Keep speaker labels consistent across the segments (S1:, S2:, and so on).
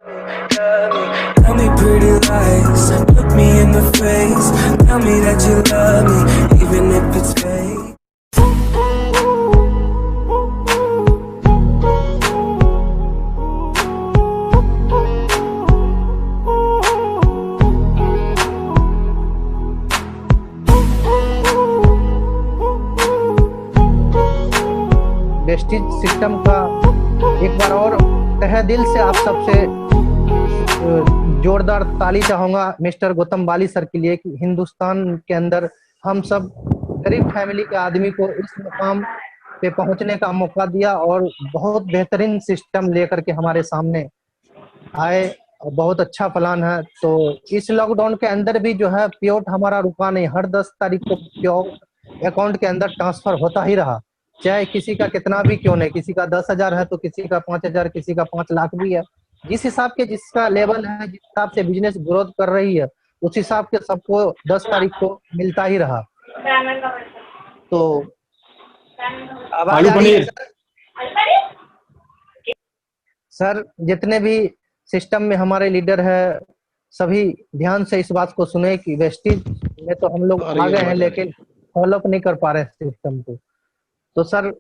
S1: Tell me pretty lies, look me in the face. Tell me that you love me, even if it's fake.
S2: Vestige system का एक बार और तहे दिल से आप सबसे जोरदार ताली चाहूंगा मिस्टर गौतम बाली सर के लिए कि हिंदुस्तान के अंदर हम सब गरीब फैमिली के आदमी को इस मुकाम पे पहुंचने का मौका दिया और बहुत बेहतरीन सिस्टम लेकर के हमारे सामने आए। बहुत अच्छा प्लान है। तो इस लॉकडाउन के अंदर भी जो है पेआउट हमारा रुका नहीं, हर 10 तारीख को पेआउट अकाउंट के अंदर ट्रांसफर होता ही रहा, चाहे किसी का कितना भी क्यों नहीं, किसी का 10,000 है तो किसी का 5,000, किसी का 5 लाख भी है। जिस हिसाब के जिसका लेवल है, जिस हिसाब से बिजनेस ग्रोथ कर रही है, उस हिसाब के सबको 10 तारीख को मिलता ही रहा। तो आवाज
S3: आलू
S2: आ रही है
S3: पनीर
S2: सर? जितने भी सिस्टम में हमारे लीडर है सभी ध्यान से इस बात को सुने कि वेस्टिज में तो हम लोग आ गए हैं लेकिन फॉलोअप नहीं कर पा रहे सिस्टम को। तो सर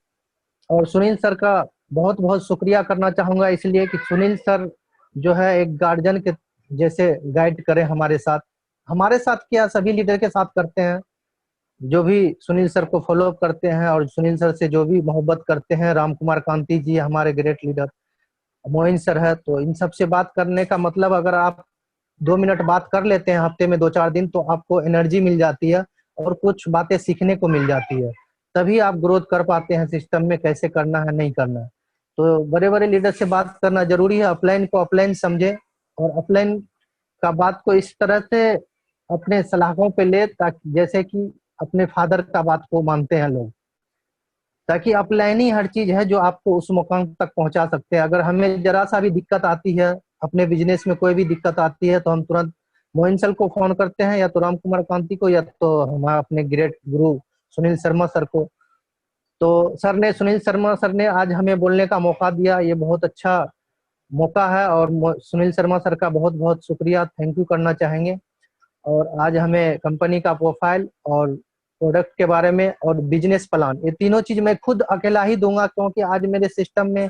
S2: और सुनील सर का बहुत बहुत शुक्रिया करना चाहूंगा, इसलिए कि सुनील सर जो है एक गार्जियन के जैसे गाइड करें हमारे साथ क्या सभी लीडर के साथ करते हैं, जो भी सुनील सर को फॉलो करते हैं और सुनील सर से जो भी मोहब्बत करते हैं। राम कुमार कांति जी हमारे ग्रेट लीडर, मोइन सर है। तो इन सब से बात करने का मतलब अगर आप 2 मिनट बात कर लेते हैं हफ्ते में 2-4 दिन तो आपको एनर्जी मिल जाती है और कुछ बातें सीखने को मिल जाती है, तभी आप ग्रोथ कर पाते हैं सिस्टम में, कैसे करना है नहीं करना है। तो बड़े बड़े लीडर से बात करना जरूरी है, अपलाइन को अपलाइन समझे और अपलाइन का बात को इस तरह से अपने सलाहों पे ले ताकि जैसे कि अपने फादर का बात को मानते हैं लोग, ताकि अपलाइन ही हर चीज है जो आपको उस मुकाम तक पहुंचा सकते हैं। अगर हमें जरा सा भी दिक्कत आती है, अपने बिजनेस में कोई भी दिक्कत आती है, तो हम तुरंत मोइन सर को फोन करते हैं या तो राम कुमार कांति को या तो हम अपने ग्रेट गुरु सुनील शर्मा सर को। तो सुनील शर्मा सर ने आज हमें बोलने का मौका दिया, ये बहुत अच्छा मौका है और सुनील शर्मा सर का बहुत बहुत शुक्रिया, थैंक यू करना चाहेंगे। और आज हमें कंपनी का प्रोफाइल और प्रोडक्ट के बारे में और बिजनेस प्लान, ये तीनों चीज मैं खुद अकेला ही दूंगा, क्योंकि आज मेरे सिस्टम में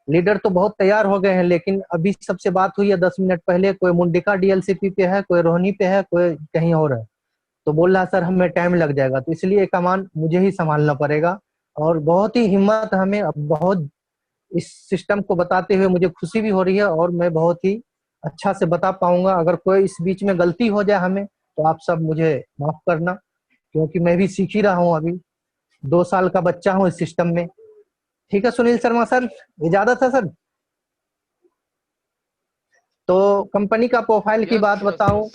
S2: लीडर तो बहुत तैयार हो गए हैं, लेकिन अभी सबसे बात हुई है 10 मिनट पहले, कोई मुंडिका डीएलसीपी पे है, कोई रोहिणी पे है, कोई कहीं और है। तो बोल रहा सर हमें टाइम लग जाएगा, तो इसलिए कमान मुझे ही संभालना पड़ेगा। और बहुत ही हिम्मत हमें, बहुत इस सिस्टम को बताते हुए मुझे खुशी भी हो रही है और मैं बहुत ही अच्छा से बता पाऊंगा। अगर कोई इस बीच में गलती हो जाए हमें तो आप सब मुझे माफ करना, क्योंकि मैं भी सीख ही रहा हूँ, अभी 2 साल का बच्चा हूँ इस सिस्टम में। ठीक है सुनील शर्मा सर, इजाजत है सर? तो कंपनी का प्रोफाइल की बात बताऊं,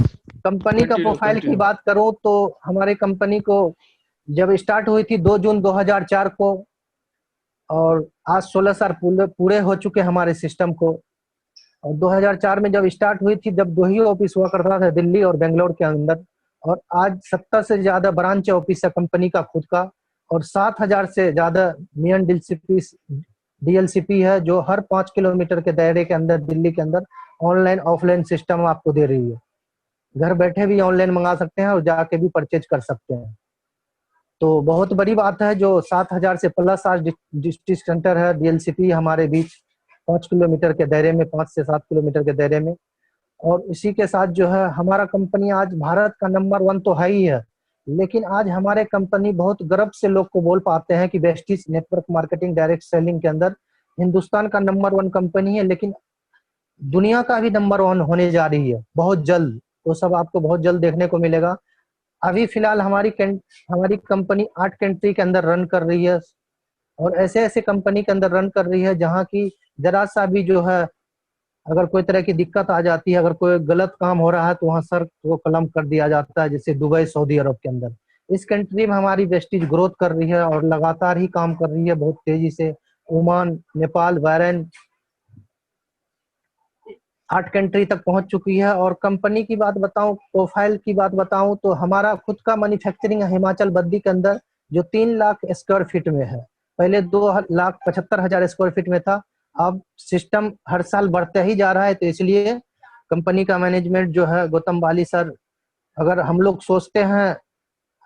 S2: कंपनी का प्रोफाइल की बात करूं तो हमारे कंपनी को जब स्टार्ट हुई थी 2 जून 2004 को, और आज 16 साल पूरे हो चुके हमारे सिस्टम को। और 2004 में जब स्टार्ट हुई थी, जब 2 ही ऑफिस हुआ करता था, दिल्ली और बेंगलोर के अंदर, और आज 70 से ज्यादा ब्रांच ऑफिस है कंपनी का खुद का, और 7,000 से ज्यादा मियन डीएलसीपी है जो हर 5 किलोमीटर के दायरे के अंदर दिल्ली के अंदर ऑनलाइन ऑफलाइन सिस्टम आपको दे रही है। घर बैठे भी ऑनलाइन मंगा सकते हैं और जाके भी परचेज कर सकते हैं। तो बहुत बड़ी बात है जो 7,000 से प्लस आज डिस्ट्रिक्ट सेंटर है डीएलसीपी हमारे बीच 5 किलोमीटर के दायरे में, 5 से 7 किलोमीटर के दायरे में। और इसी के साथ जो है हमारा कंपनी आज भारत का नंबर 1 तो है ही है, लेकिन आज हमारे कंपनी बहुत गर्व से लोग को बोल पाते हैं कि Vestige network marketing direct selling के अंदर हिंदुस्तान का नंबर 1 कंपनी है, लेकिन दुनिया का भी नंबर 1 होने जा रही है बहुत जल्द। वो सब आपको बहुत जल्द देखने को मिलेगा। अभी फिलहाल हमारी कंपनी 8 कंट्री के अंदर रन कर रही है, और ऐसे ऐसे कंपनी के अंदर रन कर रही है जहाँ की जरा सा भी जो है अगर कोई तरह की दिक्कत आ जाती है, अगर कोई गलत काम हो रहा है तो वहाँ सर को कलम कर दिया जाता है, जैसे दुबई सऊदी अरब के अंदर। इस कंट्री में हमारी वेस्टिज ग्रोथ कर रही है और लगातार ही काम कर रही है बहुत तेजी से। ओमान, नेपाल, बहरीन 8 कंट्री तक पहुंच चुकी है। और कंपनी की बात बताऊं, प्रोफाइल की बात बताऊं, तो हमारा खुद का मैन्युफैक्चरिंग है हिमाचल बद्दी के अंदर, जो 3 लाख स्क्वायर फीट में है। पहले 2,75,000 स्क्वायर फीट में था, अब सिस्टम हर साल बढ़ता ही जा रहा है, तो इसलिए कंपनी का मैनेजमेंट जो है गौतम वाली सर, अगर हम लोग सोचते हैं,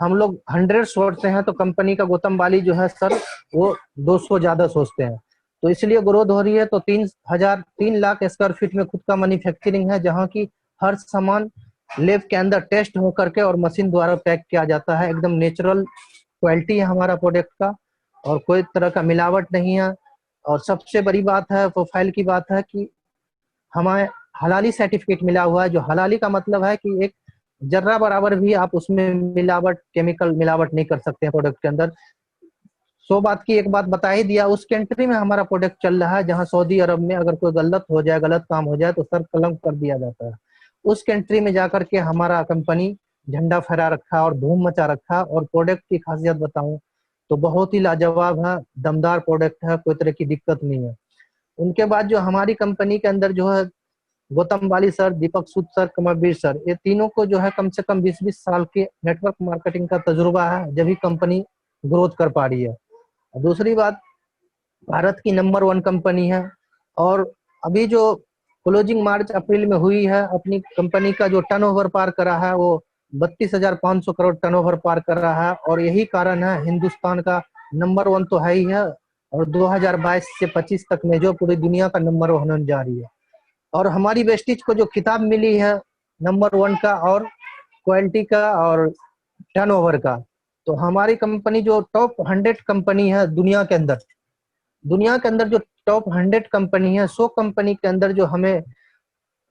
S2: हम लोग 100 सोचते हैं तो कंपनी का गौतम वाली जो है सर वो 200 ज्यादा सोचते हैं। तो इसलिए ग्रोथ हो रही है। तो 3 लाख स्क्वायर फीट में खुद का मैन्युफैक्चरिंग है, जहाँ की हर सामान लैब के अंदर टेस्ट हो करके और मशीन द्वारा पैक किया जाता है। एकदम नेचुरल क्वालिटी है हमारा प्रोडक्ट का, और कोई तरह का मिलावट नहीं है। और सबसे बड़ी बात है, प्रोफाइल की बात है कि हमें हलाली सर्टिफिकेट मिला हुआ है। जो हलाली का मतलब है कि एक जर्रा बराबर भी आप उसमें मिलावट, केमिकल मिलावट नहीं कर सकते हैं प्रोडक्ट के अंदर। 100 बात की एक बात बता ही दिया। उस कंट्री में हमारा प्रोडक्ट चल रहा है जहां सऊदी अरब में अगर कोई गलत हो जाए, गलत काम हो जाए तो सर कलम कर दिया जाता है। उस कंट्री में जाकर के हमारा कंपनी झंडा फहरा रखा और धूम मचा रखा। और प्रोडक्ट की खासियत बताऊं तो बहुत ही लाजवाब है, दमदार प्रोडक्ट है, कोई तरह की दिक्कत नहीं है। उनके बाद जो हमारी कंपनी के अंदर जो है गौतम वाली सर, दीपक सूद सर, कमरवीर सर, ये तीनों को जो है कम से कम 20-20 साल के नेटवर्क मार्केटिंग का तजुर्बा है, जब भी कंपनी ग्रोथ कर पा रही है। दूसरी बात, भारत की नंबर 1 कंपनी है। और अभी जो क्लोजिंग मार्च अप्रैल में हुई है, अपनी कंपनी का जो टर्नओवर पार करा है वो 32,500 करोड़ टर्नओवर पार कर रहा है। और यही कारण है, हिंदुस्तान का नंबर 1 तो है ही है, और 2022 से 25 तक में जो पूरी दुनिया का नंबर 1 होने जा रही है। और हमारी वेस्टिज को जो खिताब मिली है नंबर 1 का, और क्वालिटी का, और टर्नओवर का, तो हमारी कंपनी जो टॉप 100 कंपनी है दुनिया के अंदर जो टॉप 100 कंपनी है, 100 कंपनी के अंदर जो हमें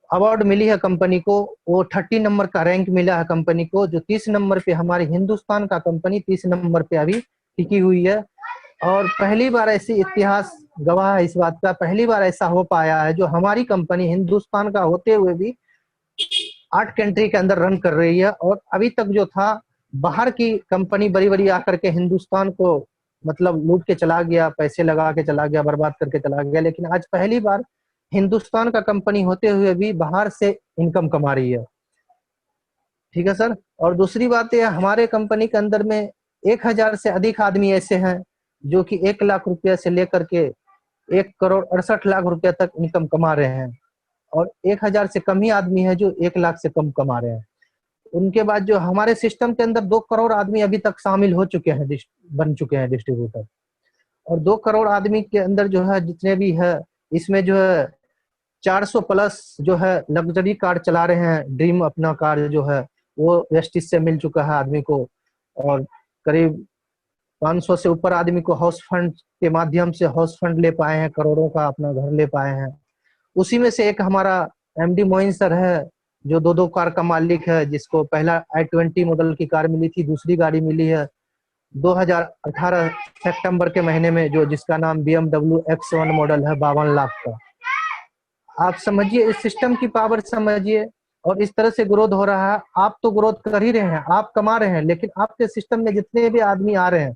S2: अवार्ड मिली है कंपनी को, वो 30 नंबर का रैंक मिला है कंपनी को। जो 30 नंबर पे हमारी हिंदुस्तान का कंपनी 30 नंबर पे अभी टिकी हुई है। और पहली बार ऐसी, इतिहास गवाह है इस बात का, पहली बार ऐसा हो पाया है जो हमारी कंपनी हिंदुस्तान का होते हुए भी 8 कंट्री के अंदर रन कर रही है। और अभी तक जो था, बाहर की कंपनी बड़ी बड़ी आकर के हिंदुस्तान को मतलब लूट के चला गया, पैसे लगा के चला गया, बर्बाद करके चला गया। लेकिन आज पहली बार हिंदुस्तान का कंपनी होते हुए भी बाहर से इनकम कमा रही है। ठीक है सर। और दूसरी बात यह, हमारे कंपनी के अंदर में 1,000 से अधिक आदमी ऐसे हैं जो कि 1 लाख रुपया से लेकर के 1,68,00,000 रुपया तक इनकम कमा रहे हैं। और 1,000 से कम ही आदमी है जो 1 लाख से कम कमा रहे हैं। उनके बाद जो हमारे सिस्टम के अंदर 2 करोड़ आदमी अभी तक शामिल हो चुके हैं, बन चुके हैं डिस्ट्रीब्यूटर। और 2 करोड़ आदमी के अंदर जो है जितने भी है, इसमें जो है 400 प्लस जो है लग्जरी कार चला रहे हैं। ड्रीम अपना कार जो है वो वेस्टिज से मिल चुका है आदमी को। और करीब 500 से ऊपर आदमी को हाउस फंड के माध्यम से हाउस फंड ले पाए हैं, करोड़ों का अपना घर ले पाए हैं। उसी में से एक हमारा एमडी मोइन सर है, जो 2-2 कार का मालिक है, जिसको पहला i20 मॉडल की कार मिली थी, दूसरी गाड़ी मिली है 2018 सितंबर के महीने में, जो जिसका नाम BMW X1 मॉडल है 52 लाख का। आप समझिए, इस सिस्टम की पावर समझिए। और इस तरह से ग्रोथ हो रहा है। आप तो ग्रोथ कर ही रहे हैं, आप कमा रहे हैं, लेकिन आपके सिस्टम में जितने भी आदमी आ रहे हैं,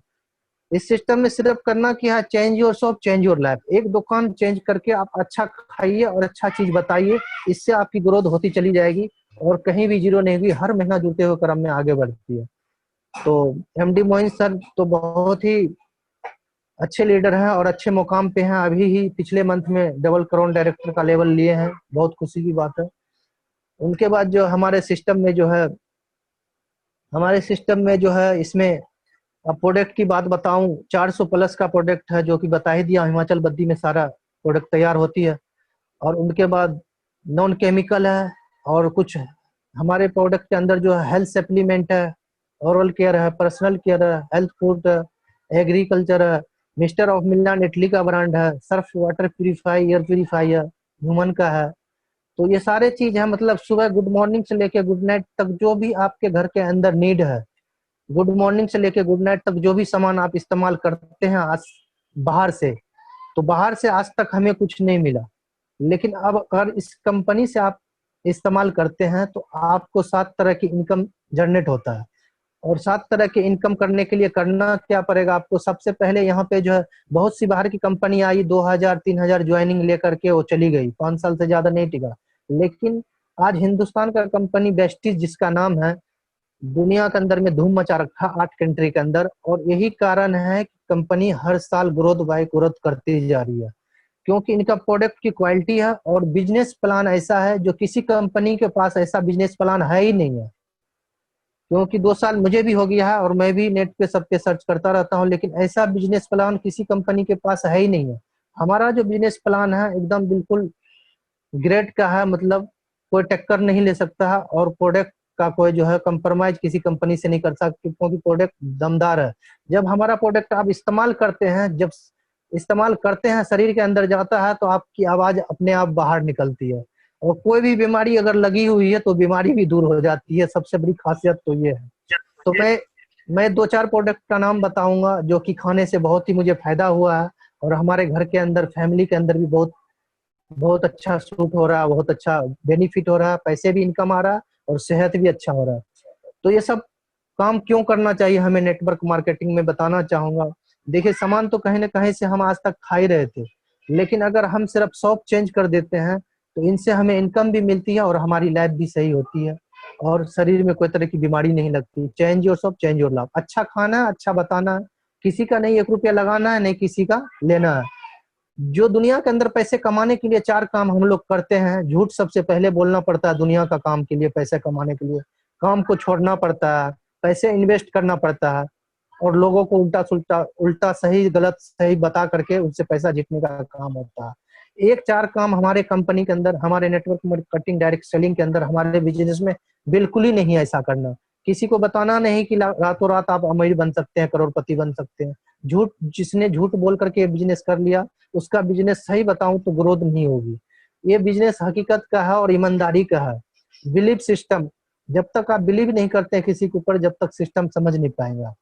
S2: इस सिस्टम में सिर्फ करना क्या है, change your shop change your life. एक दुकान चेंज करके आप अच्छा खाइए और अच्छा चीज बताइए, इससे आपकी ग्रोथ होती चली जाएगी और कहीं भी जीरो नहीं हुई, हर महीना जुड़ते हुए क्रम में आगे बढ़ती है। तो एमडी मोइन सर तो बहुत ही अच्छे लीडर हैं और अच्छे मुकाम पे हैं। अभी ही पिछले मंथ में डबल क्राउन डायरेक्टर का लेवल लिए हैं, बहुत खुशी की बात है। उनके बाद जो हमारे सिस्टम में जो है, इसमें अब प्रोडक्ट की बात बताऊं, 400 प्लस का प्रोडक्ट है, जो कि बता ही दिया, हिमाचल बद्दी में सारा प्रोडक्ट तैयार होती है। और उनके बाद नॉन केमिकल है, और कुछ हमारे प्रोडक्ट के अंदर जो है हेल्थ सप्लीमेंट है, ओरल केयर है, पर्सनल केयर है, हेल्थ फूड है, एग्रीकल्चर है, मिस्टर ऑफ मिलान इटली का ब्रांड है, Surf water purify, air purifier human का है। तो ये सारे चीज है, मतलब सुबह गुड मॉर्निंग से लेके गुड नाइट तक जो भी आपके घर के अंदर नीड है, गुड मॉर्निंग से लेके गुड नाइट तक जो भी सामान आप इस्तेमाल करते हैं आज बाहर से, तो बाहर से आज तक हमें कुछ नहीं मिला। लेकिन अब अगर इस कंपनी से आप इस्तेमाल करते हैं तो आपको 7 तरह की इनकम जनरेट होता है। और 7 तरह के इनकम करने के लिए करना क्या पड़ेगा आपको, सबसे पहले यहाँ पे जो है बहुत सी बाहर की कंपनी आई, 2,000-3,000 ज्वाइनिंग लेकर के वो चली गई, 5 साल से ज्यादा नहीं टिका। लेकिन आज हिंदुस्तान का कंपनी वेस्टिज जिसका नाम है, दुनिया के अंदर में धूम मचा रखा 8 कंट्री के अंदर। और यही कारण है कि कंपनी हर साल ग्रोथ बाय ग्रोथ करती जा रही है। क्योंकि इनका प्रोडक्ट की क्वालिटी है और बिजनेस प्लान ऐसा है जो किसी कंपनी के पास ऐसा बिजनेस प्लान है ही नहीं है। क्योंकि 2 साल मुझे भी हो गया है और मैं भी नेट पे सब पे सर्च करता रहता हूँ, लेकिन ऐसा बिजनेस प्लान किसी कंपनी के पास है ही नहीं है। हमारा जो बिजनेस प्लान है एकदम बिल्कुल ग्रेड का है, मतलब कोई टक्कर नहीं ले सकता है, और प्रोडक्ट का कोई जो है कंप्रोमाइज किसी कंपनी से नहीं कर सकता, क्योंकि प्रोडक्ट दमदार है। जब हमारा प्रोडक्ट आप इस्तेमाल करते हैं, जब इस्तेमाल करते हैं शरीर के अंदर जाता है तो आपकी आवाज अपने आप बाहर निकलती है, और कोई भी बीमारी अगर लगी हुई है तो बीमारी भी दूर हो जाती है। सबसे बड़ी खासियत तो ये है। तो मैं 2-4 प्रोडक्ट का नाम बताऊंगा जो कि खाने से बहुत ही मुझे फायदा हुआ है, और हमारे घर के अंदर फैमिली के अंदर भी बहुत बहुत अच्छा सूट हो रहा है, बहुत अच्छा बेनिफिट हो रहा है, पैसे भी इनकम आ रहा है और सेहत भी अच्छा हो रहा है। तो ये सब काम क्यों करना चाहिए हमें नेटवर्क मार्केटिंग में बताना चाहूंगा। देखिए, सामान तो कहीं ना कहीं से हम आज तक खा ही रहे थे, लेकिन अगर हम सिर्फ शॉप चेंज कर देते हैं तो इनसे हमें इनकम भी मिलती है और हमारी लाइफ भी सही होती है, और शरीर में कोई तरह की बीमारी नहीं लगती। Change your shop, change your life. अच्छा खाना है, अच्छा बताना है, किसी का नहीं 1 रुपया लगाना है, नहीं किसी का लेना है। जो दुनिया के अंदर पैसे कमाने के लिए 4 काम हम लोग करते हैं। झूठ सबसे पहले बोलना पड़ता है दुनिया का काम के लिए, पैसे कमाने के लिए काम को छोड़ना पड़ता है, पैसे इन्वेस्ट करना पड़ता है, और लोगों को उल्टा सुल्टा उल्टा सही गलत सही बता करके उनसे पैसा जीतने का काम होता है। एक 4 काम हमारे कंपनी के अंदर, हमारे नेटवर्क मार्केटिंग डायरेक्ट सेलिंग के अंदर, हमारे बिजनेस में बिल्कुल ही नहीं है ऐसा करना। किसी को बताना नहीं कि रातों रात आप अमीर बन सकते हैं, करोड़पति बन सकते हैं। झूठ, जिसने झूठ बोल करके बिजनेस कर लिया उसका बिजनेस सही बताऊं तो ग्रोथ नहीं होगी। ये बिजनेस हकीकत का है और ईमानदारी का है। बिलीव सिस्टम, जब तक आप बिलीव नहीं करते हैं किसी के ऊपर, जब तक सिस्टम समझ नहीं पाएगा।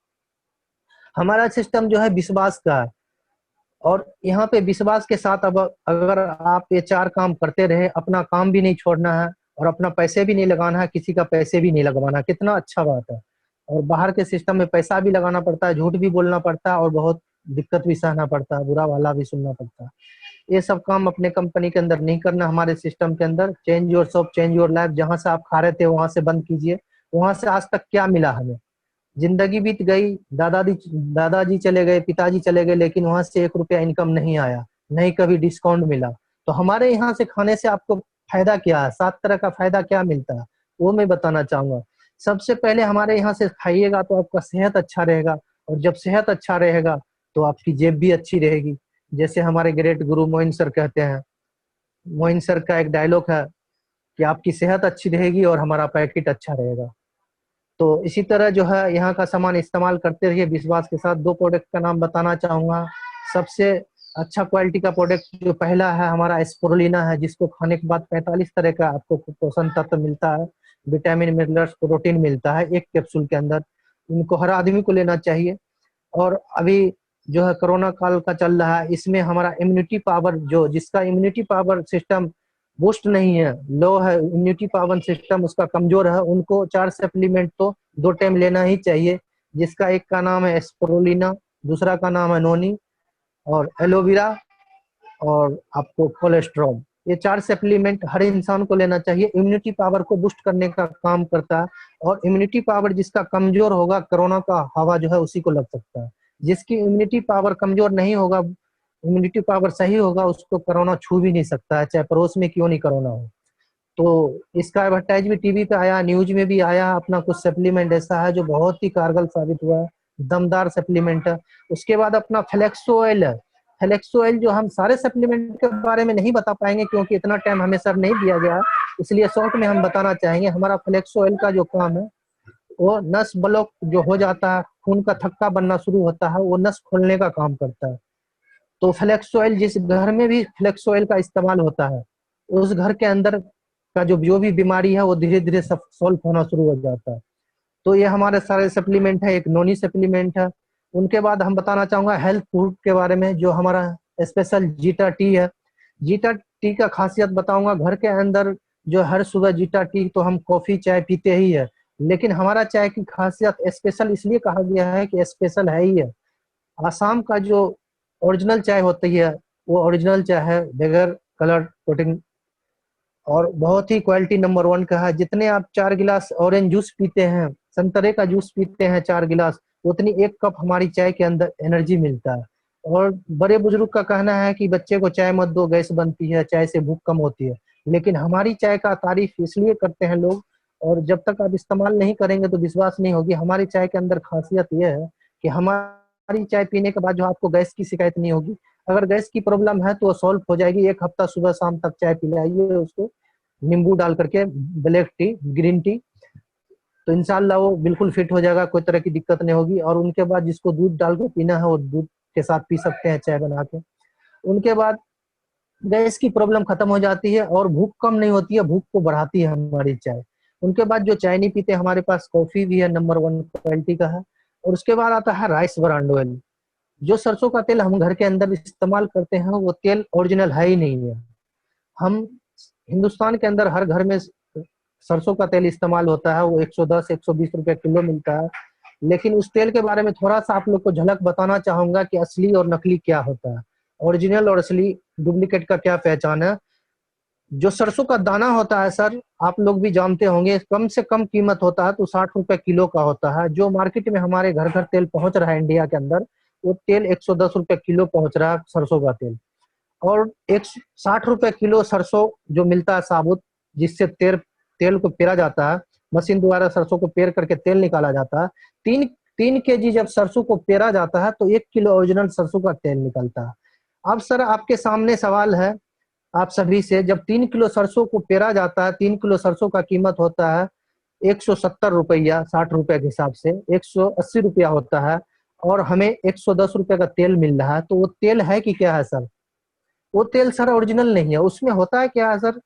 S2: हमारा सिस्टम जो है विश्वास का है, और यहाँ पे विश्वास के साथ अब अगर आप ये 4 काम करते रहे, अपना काम भी नहीं छोड़ना है और अपना पैसे भी नहीं लगाना है, किसी का पैसे भी नहीं लगवाना, कितना अच्छा बात है। और बाहर के सिस्टम में पैसा भी लगाना पड़ता है, झूठ भी बोलना पड़ता है, और बहुत दिक्कत भी सहना पड़ता है, बुरा वाला भी सुनना पड़ता है। ये सब काम अपने कंपनी के अंदर नहीं करना। हमारे सिस्टम के अंदर change your shop, change your life. जहां से आप खा रहे थे वहां से बंद कीजिए। वहां से आज तक क्या मिला हमें? जिंदगी बीत गई, दादाजी चले गए, पिताजी चले गए, लेकिन वहां से 1 रुपया इनकम नहीं आया, नहीं कभी डिस्काउंट मिला। तो हमारे यहाँ से खाने से आपको फायदा क्या है? 7 तरह का फायदा क्या मिलता है वो मैं बताना चाहूंगा। सबसे पहले हमारे यहाँ से खाइएगा तो आपका सेहत अच्छा रहेगा, और जब सेहत अच्छा रहेगा तो आपकी जेब भी अच्छी रहेगी। जैसे हमारे ग्रेट गुरु मोइन सर कहते हैं, मोइन सर का एक डायलॉग है कि आपकी सेहत अच्छी रहेगी और हमारा पैकेट अच्छा रहेगा। तो इसी तरह जो है यहाँ का सामान इस्तेमाल करते रहिए विश्वास के साथ। 2 प्रोडक्ट का नाम बताना चाहूंगा। सबसे अच्छा क्वालिटी का प्रोडक्ट जो पहला है हमारा स्पोरुलिना है, जिसको खाने के बाद 45 तरह का आपको पोषण तत्व मिलता है, विटामिन मिनरल्स प्रोटीन मिलता है एक कैप्सूल के अंदर। इनको हर आदमी को लेना चाहिए। और अभी जो है कोरोना काल का चल रहा है, इसमें हमारा इम्यूनिटी पावर, जो जिसका इम्यूनिटी पावर सिस्टम बूस्ट नहीं है, लो है, इम्यूनिटी पावर सिस्टम उसका कमजोर है, उनको 4 सप्लीमेंट तो 2 टाइम लेना ही चाहिए। जिसका एक का नाम है स्पोरुलिना, दूसरा का नाम है नोनी, और एलोवेरा, और आपको कोलेस्ट्रॉल। ये 4 सप्लीमेंट हर इंसान को लेना चाहिए। इम्यूनिटी पावर को बूस्ट करने का काम करता है, और इम्यूनिटी पावर जिसका कमजोर होगा, कोरोना का हवा जो है उसी को लग सकता है। जिसकी इम्यूनिटी पावर कमजोर नहीं होगा, इम्यूनिटी पावर सही होगा, उसको कोरोना छू भी नहीं सकता है, चाहे पड़ोस में क्यों नहीं कोरोना हो। तो इसका एडवर्टाइज भी टीवी पे आया, न्यूज में भी आया। अपना कुछ सप्लीमेंट ऐसा है जो बहुत ही कारगर साबित हुआ है, दमदार सप्लीमेंट है। उसके बाद अपना फ्लेक्सो ऑयल है। फ्लेक्सो ऑयल जो हम सारे सप्लीमेंट के बारे में नहीं बता पाएंगे क्योंकि इतना टाइम हमें सर नहीं दिया गया, इसलिए शॉर्ट में हम बताना चाहेंगे। हमारा फ्लेक्सो ऑयल का जो काम है वो नस ब्लॉक जो हो जाता है, खून का थक्का बनना शुरू होता है, वो नस खोलने का काम करता है। तो फ्लेक्स ऑयल, जिस घर में भी फ्लेक्स ऑयल का इस्तेमाल होता है, उस घर के अंदर का जो भी बीमारी है वो धीरे धीरे सॉल्व होना शुरू हो जाता है। तो ये हमारे सारे सप्लीमेंट है। एक नोनी सप्लीमेंट है। उनके बाद हम बताना चाहूंगा हेल्थ फूड के बारे में, जो हमारा स्पेशल जीटा टी है। जीटा टी का खासियत बताऊंगा। घर के अंदर जो हर सुबह जीटा टी, तो हम कॉफी चाय पीते ही है, लेकिन हमारा चाय की खासियत स्पेशल इसलिए कहा गया है कि स्पेशल है ही है। आसाम का जो ओरिजिनल चाय होती है वो ओरिजिनल चाय है, बगैर कलर कोटिंग, और बहुत ही क्वालिटी नंबर 1 का है। जितने आप 4 गिलास ऑरेंज जूस पीते हैं, संतरे का जूस पीते हैं 4 गिलास, उतनी 1 कप हमारी चाय के अंदर एनर्जी मिलता है। और बड़े बुजुर्ग का कहना है कि बच्चे को चाय मत दो, गैस बनती है, चाय से भूख कम होती है। लेकिन हमारी चाय का तारीफ इसलिए करते हैं लोग, और जब तक आप इस्तेमाल नहीं करेंगे तो विश्वास नहीं होगी। हमारी चाय के अंदर खासियत यह है कि हमारी चाय पीने के बाद जो आपको गैस की शिकायत नहीं होगी। अगर गैस की प्रॉब्लम है तो वो सॉल्व हो जाएगी। 1 हफ्ता सुबह शाम तक चाय पिलाइए उसको, नींबू डाल करके, ब्लैक टी, ग्रीन टी, तो इंशाल्लाह वो बिल्कुल फिट हो जाएगा, कोई तरह की दिक्कत नहीं होगी। और उनके बाद जिसको दूध डाल के पीना है वो दूध के साथ पी सकते हैं चाय बना के। उनके बाद गैस की प्रॉब्लम खत्म हो जाती है और भूख कम नहीं होती है, भूख को बढ़ाती है हमारी चाय। उनके बाद जो चाय नहीं पीते, हमारे पास कॉफी भी है, नंबर 1 क्वालिटी का है। और उसके बाद आता है राइस ब्रांड ऑयल। जो सरसों का तेल हम घर के अंदर इस्तेमाल करते हैं वो तेल ओरिजिनल है ही नहीं है। हम हिंदुस्तान के अंदर हर घर में सरसों का तेल इस्तेमाल होता है, वो 110 120 रुपए किलो मिलता है। लेकिन उस तेल के बारे में थोड़ा सा आप लोग को झलक बताना चाहूंगा कि असली और नकली क्या होता है, ओरिजिनल और असली डुप्लीकेट का क्या पहचान है। जो सरसों का दाना होता है सर, आप लोग भी जानते होंगे, कम से कम कीमत होता है तो 60 रुपए किलो का होता है। जो मार्केट में हमारे घर घर तेल पहुंच रहा है इंडिया के अंदर, वो तेल 110 रुपए किलो पहुंच रहा है, सरसों का तेल। और 160 रुपए किलो सरसों जो मिलता है साबुत, जिससे तेल तेल को पेरा जाता है, मशीन द्वारा सरसों को पेर करके तेल निकाला जाता है। 3 3 केजी जब सरसों को पेरा जाता है तो 1 किलो ओरिजिनल सरसों का तेल निकलता है। अब सर आपके सामने सवाल है आप सभी से, जब 3 किलो सरसों को पेरा जाता है, 3 किलो सरसों का कीमत होता है 170 रुपया, 60 रुपए के हिसाब से 180 रुपया होता है, और हमें 110 रुपए का तेल मिल रहा है, तो वो तेल है कि क्या है सर? वो तेल सर ओरिजिनल नहीं है। उसमें होता है क्या है सर,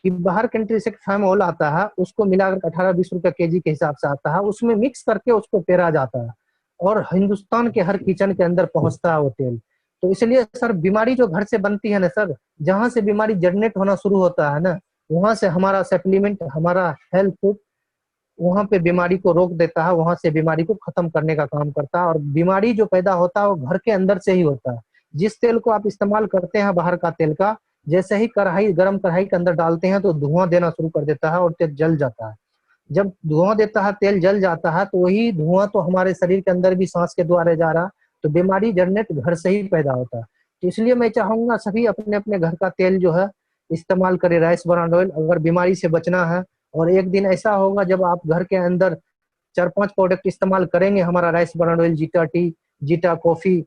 S2: कि बाहर कंट्री से फार्म ऑयल आता है, उसको मिलाकर 18 20 रुपए केजी के हिसाब से आता है, उसमें मिक्स करके उसको पेरा जाता है और हिंदुस्तान के हर किचन के अंदर पहुंचता है वो तेल। तो इसलिए सर बीमारी जो घर से बनती है ना सर, जहां से बीमारी जनरेट होना शुरू होता है ना, वहां से हमारा सप्लीमेंट, हमारा हेल्थ फूड वहां पे बीमारी को रोक देता है, वहां से बीमारी को खत्म करने का काम करता है। और बीमारी जो पैदा होता है वो घर के अंदर से ही होता है। जिस तेल को आप इस्तेमाल करते हैं बाहर का तेल का, जैसे ही कढ़ाई, गरम कढ़ाई के अंदर डालते हैं तो धुआं देना शुरू कर देता है और तेल जल जाता है। जब धुआं देता है, तेल जल जाता है, तो वही धुआं तो हमारे शरीर के अंदर भी सांस के द्वारा जा रहा, तो बीमारी जनरेट घर से ही पैदा होता है। तो इसलिए मैं चाहूंगा सभी अपने अपने घर का तेल जो है इस्तेमाल करें, राइस ब्रांड ऑयल, अगर बीमारी से बचना है। और एक दिन ऐसा होगा जब आप घर के अंदर 4 5 प्रोडक्ट इस्तेमाल करेंगे, हमारा rice brand oil, zeta T, zeta coffee,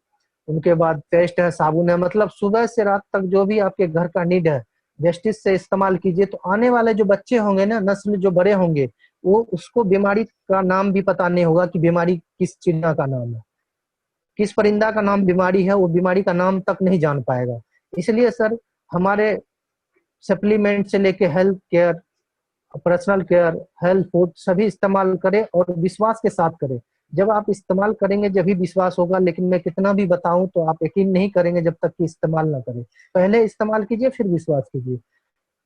S2: उनके बाद पेस्ट है, साबुन है, मतलब सुबह से रात तक जो भी आपके घर का नीड है वेस्टिज से इस्तेमाल कीजिए। तो आने वाले जो बच्चे होंगे ना, नस्ल जो बड़े होंगे, वो उसको बीमारी का नाम भी पता नहीं होगा कि बीमारी किस चिड़िया का नाम है, किस परिंदा का नाम बीमारी है, वो बीमारी का नाम तक नहीं जान पाएगा। इसलिए सर हमारे सप्लीमेंट से लेके health care, personal care, health food सभी इस्तेमाल करें और विश्वास के साथ करें। जब आप इस्तेमाल करेंगे जब भी विश्वास होगा। लेकिन मैं कितना भी बताऊं तो आप यकीन नहीं करेंगे जब तक कि इस्तेमाल ना करें। पहले इस्तेमाल कीजिए फिर विश्वास कीजिए।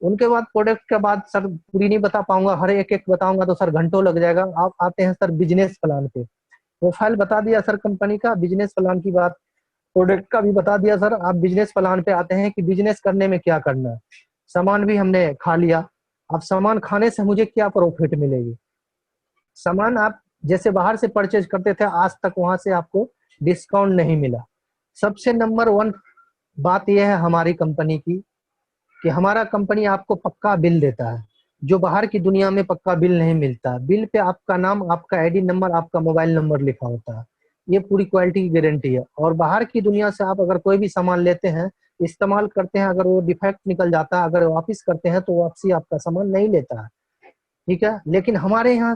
S2: उनके बाद प्रोडक्ट के बाद सर पूरी नहीं बता पाऊंगा, हर एक एक बताऊंगा तो सर घंटों लग जाएगा। आप आते हैं सर बिजनेस प्लान पे। प्रोफाइल बता दिया सर कंपनी का, बिजनेस प्लान की बात, प्रोडक्ट का भी बता दिया सर। आप बिजनेस प्लान पे आते हैं कि बिजनेस करने में क्या करना है। सामान भी हमने खा लिया, अब सामान खाने से मुझे क्या प्रॉफिट मिलेगी? सामान आप जैसे बाहर से परचेज करते थे, आज तक वहां से आपको डिस्काउंट नहीं मिला। सबसे नंबर 1 बात यह है हमारी कंपनी की, कि हमारा कंपनी आपको पक्का बिल देता है, जो बाहर की दुनिया में पक्का बिल नहीं मिलता। बिल पे आपका नाम, आपका आईडी नंबर, आपका मोबाइल नंबर लिखा होता है। ये पूरी क्वालिटी की गारंटी है। और बाहर की दुनिया से आप अगर कोई भी सामान लेते हैं, इस्तेमाल करते हैं, अगर वो डिफेक्ट निकल जाता है, अगर वापस करते हैं तो वापसी आपका सामान नहीं लेता है, ठीक है। लेकिन हमारे यहाँ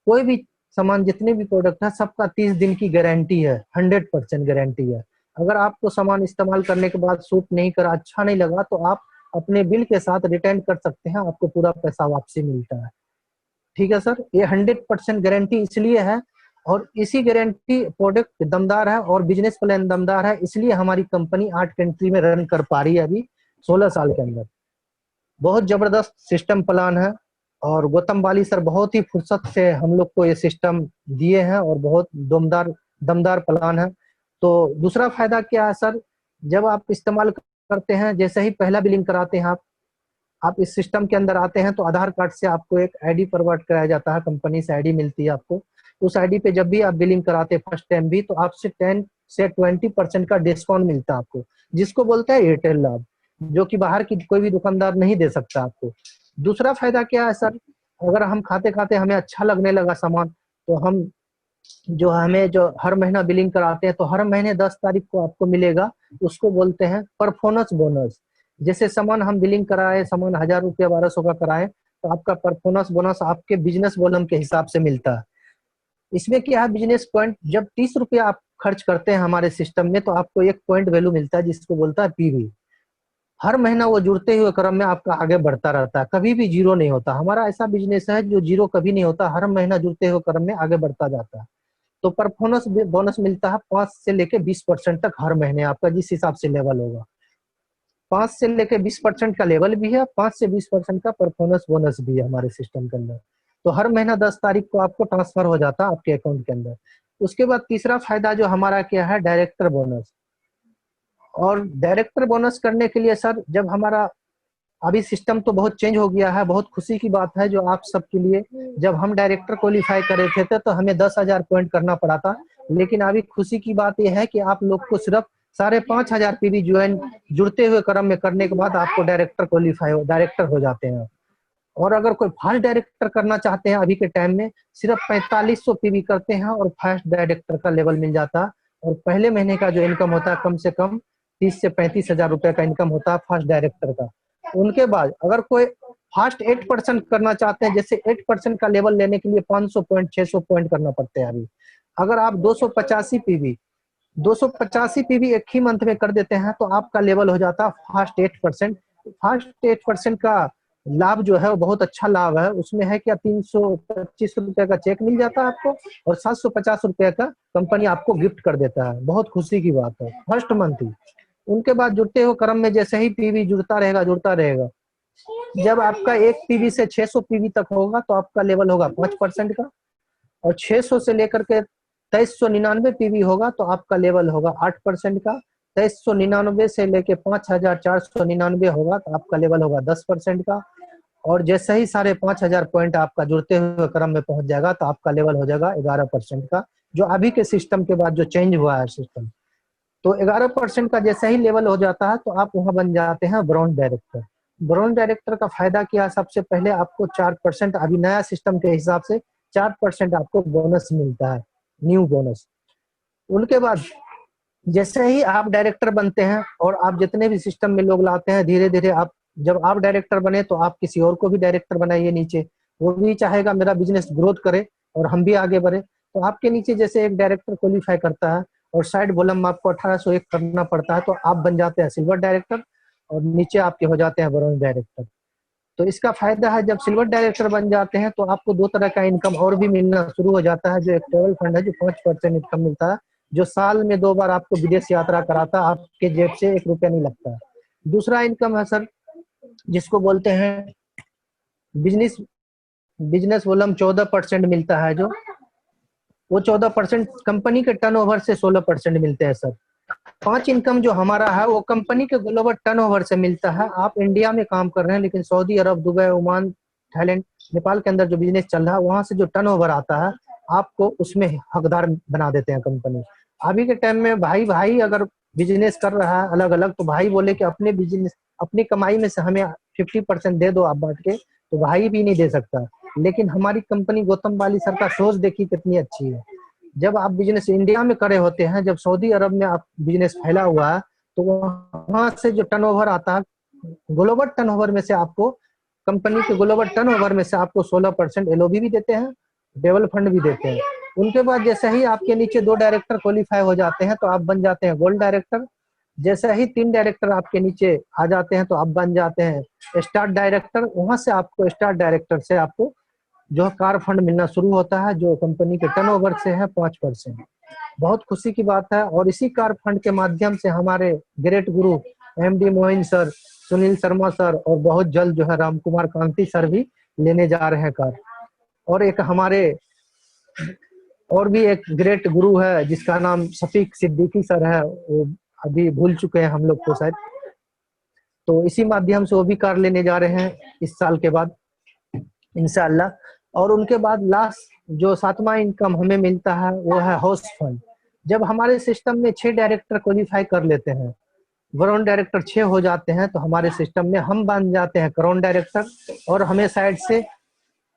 S2: कोई भी सामान, जितने भी प्रोडक्ट है, सबका 30 दिन की गारंटी है, 100% गारंटी है। अगर आपको सामान इस्तेमाल करने के बाद सूट नहीं करा, अच्छा नहीं लगा, तो आप अपने बिल के साथ रिटर्न कर सकते हैं, आपको पूरा पैसा वापसी मिलता है, ठीक है सर। ये 100% गारंटी इसलिए है, और इसी गारंटी, प्रोडक्ट दमदार है और बिजनेस प्लान दमदार है, इसलिए हमारी कंपनी 8 कंट्री में रन कर पा रही है अभी 16 साल के अंदर। बहुत जबरदस्त सिस्टम प्लान है। और गौतम बाली सर बहुत ही फुर्सत से हम लोग को ये सिस्टम दिए हैं, और बहुत दमदार दमदार प्लान है। तो दूसरा फायदा क्या है सर, जब आप इस्तेमाल करते हैं, जैसे ही पहला बिलिंग कराते हैं आप इस सिस्टम के अंदर आते हैं, तो आधार कार्ड से आपको एक आईडी फॉरवर्ड कराया जाता है, कंपनी से आईडी मिलती है आपको। उस आईडी पे जब भी आप बिलिंग कराते हैं फर्स्ट टाइम भी, तो आपसे 10 से 20% का डिस्काउंट मिलता है आपको, जिसको बोलते हैं एयरटेल लाभ, जो कि बाहर की कोई भी दुकानदार नहीं दे सकता आपको। दूसरा फायदा क्या है सर, अगर हम खाते खाते हमें अच्छा लगने लगा सामान, तो हम जो हमें जो हर महीना बिलिंग कराते हैं, तो हर महीने 10 तारीख को आपको मिलेगा, उसको बोलते हैं परफॉर्मेंस बोनस। जैसे सामान हम बिलिंग कराए, सामान 1000 रुपया 1200 का कराए, तो आपका परफॉर्मेंस बोनस आपके बिजनेस वॉल्यूम के हिसाब से मिलता है। इसमें क्या है, बिजनेस पॉइंट जब 30 रुपया आप खर्च करते हैं हमारे सिस्टम में, तो आपको 1 पॉइंट वैल्यू मिलता है, जिसको बोलता है पीवी। हर महीना वो जुड़ते हुए क्रम में आपका आगे बढ़ता रहता है, कभी भी जीरो नहीं होता। हमारा ऐसा बिजनेस है जो जीरो कभी नहीं होता, हर महीना जुड़ते हुए क्रम में आगे बढ़ता जाता है। तो परफॉर्मेंस बोनस मिलता है 5 से लेके 20% तक हर महीने, आपका जिस हिसाब से लेवल होगा। 5 से लेके 20% का लेवल भी है, 5 से 20% का परफॉर्मेंस बोनस भी है हमारे सिस्टम के अंदर। तो हर महीना 10 तारीख को आपको ट्रांसफर हो जाता है आपके अकाउंट के अंदर। उसके बाद तीसरा फायदा जो हमारा क्या है, डायरेक्टर बोनस। और डायरेक्टर बोनस करने के लिए सर, जब हमारा अभी सिस्टम तो बहुत चेंज हो गया है, बहुत खुशी की बात है जो आप सबके लिए, जब हम डायरेक्टर क्वालिफाई करे थे तो हमें 10,000 पॉइंट करना पड़ा था। लेकिन अभी खुशी की बात यह है कि आप लोग को सिर्फ 5,500 पीवी ज्वाइन जुड़ते हुए क्रम में करने के बाद आपको डायरेक्टर क्वालिफाई हो, डायरेक्टर हो जाते हैं। और अगर कोई फास्ट डायरेक्टर करना चाहते हैं अभी के टाइम में, सिर्फ 4500 पीवी करते हैं और फास्ट डायरेक्टर का लेवल मिल जाता है। और पहले महीने का जो इनकम होता है कम से कम 30 से 35 हजार रुपए का इनकम होता है फास्ट डायरेक्टर का। उनके बाद अगर कोई फास्ट 8% करना चाहते हैं, जैसे 8% का लेवल लेने के लिए 500 पॉइंट 600 पॉइंट करना पड़ते हैं अभी। अगर आप 285 पीवी एक ही मंथ में कर देते हैं, तो आपका लेवल हो जाता है फास्ट 8%। फास्ट 8% का लाभ जो है वो बहुत अच्छा लाभ है। उसमें है क्या, 325 रुपए का चेक मिल जाता है आपको, और 750 रुपए का कंपनी आपको गिफ्ट कर देता है। बहुत खुशी की बात है, फर्स्ट मंथ ही। उनके बाद जुड़ते हुए क्रम में जैसे ही पीवी जुड़ता रहेगा, जब आपका एक पीवी से 600 पीवी तक होगा, तो आपका लेवल होगा 5% का। और 600 से लेकर के 2399 पीवी होगा, तो आपका लेवल होगा 8% का। 2399 से लेके 5499 होगा, तो आपका लेवल होगा 10% का। और जैसे ही 5,500 पॉइंट आपका जुड़ते हुए क्रम में पहुंच जाएगा, तो आपका लेवल हो जाएगा 11% का, जो अभी के सिस्टम के बाद जो चेंज हुआ है सिस्टम। तो 11% का जैसे ही लेवल हो जाता है, तो आप वहां बन जाते हैं ब्रॉन्ज डायरेक्टर। ब्रॉन्ज डायरेक्टर का फायदा क्या है, सबसे पहले आपको 4%, अभी नया सिस्टम के हिसाब से 4% आपको बोनस मिलता है, न्यू बोनस। उनके बाद जैसे ही आप डायरेक्टर बनते हैं, और आप जितने भी सिस्टम में लोग लाते हैं, धीरे धीरे आप, जब आप डायरेक्टर बने तो आप किसी और को भी डायरेक्टर बनाइए नीचे, वो भी चाहेगा मेरा बिजनेस ग्रोथ करे और हम भी आगे बढ़े। तो आपके नीचे जैसे एक डायरेक्टर क्वालिफाई करता है, और साइड वॉल्यूम आपको 1801 करना पड़ता है, तो आप बन जाते हैं सिल्वर डायरेक्टर, और नीचे आपके हो जाते हैं ब्रॉन्ज डायरेक्टर। तो इसका फायदा है, जब सिल्वर डायरेक्टर बन जाते हैं, तो आपको 2 तरह का इनकम और भी मिलना शुरू हो जाता है। जो एक ट्रेवल फंड है, जो 5% इनकम मिलता है, जो साल में 2 बार आपको विदेश यात्रा कराता है, आपके जेब से 1 रुपया नहीं लगता है। दूसरा इनकम है सर, जिसको बोलते हैं बिजनेस बिजनेस वॉल्यूम 14% मिलता है। जो वो 14% कंपनी के टर्नओवर से 16% मिलते हैं सर। 5 इनकम जो हमारा है, वो कंपनी के ग्लोबल टर्नओवर से मिलता है। आप इंडिया में काम कर रहे हैं, लेकिन सऊदी अरब, दुबई, ओमान, थाईलैंड, नेपाल के अंदर जो बिजनेस चल रहा है, वहां से जो टर्नओवर आता है, आपको उसमें हकदार बना देते हैं कंपनी। अभी के टाइम में भाई भाई अगर बिजनेस कर रहा है अलग अलग, तो भाई बोले कि अपने बिजनेस, अपनी कमाई में से हमें 50% दे दो आप बांट के, तो भाई भी नहीं दे सकता। लेकिन हमारी कंपनी गौतम वाली सर का सोच देखिए कितनी अच्छी है। जब आप बिजनेस इंडिया में करे होते हैं, जब सऊदी अरब में आप बिजनेस फैला हुआ है, तो वहां से जो टर्नओवर आता है, ग्लोबल टर्नओवर में से आपको, कंपनी के ग्लोबल टर्नओवर में से आपको 16% एलओबी भी देते हैं, डेवल फंड भी देते हैं। उनके बाद जैसे ही आपके नीचे 2 डायरेक्टर क्वालिफाई हो जाते हैं, तो आप बन जाते हैं गोल्ड डायरेक्टर। जैसे ही 3 डायरेक्टर आपके नीचे आ जाते हैं, तो आप बन जाते हैं स्टार डायरेक्टर। वहां से आपको स्टार डायरेक्टर से आपको जो कार फंड मिलना शुरू होता है, जो कंपनी के टर्नओवर से है 5%। बहुत खुशी की बात है। और इसी कार फंड के माध्यम से हमारे great guru MD Moin sir, Sunil Sharma sir, और बहुत जल्द जो है राम कुमार कांति सर भी लेने जा रहे हैं कार। और एक हमारे और भी एक ग्रेट गुरु है जिसका नाम शफीक सिद्दीकी सर है, वो अभी भूल चुके हैं हम लोग को शायद। तो इसी माध्यम से वो भी कार लेने जा रहे हैं इस साल के बाद इंशाअल्लाह। और उनके बाद लास्ट जो 7वां इनकम हमें मिलता है, वो है हाउस फंड। जब हमारे सिस्टम में 6 डायरेक्टर क्वालिफाई कर लेते हैं, ग्राउंड डायरेक्टर 6 हो जाते हैं, तो हमारे सिस्टम में हम बन जाते हैं ग्राउंड डायरेक्टर, और हमें साइड से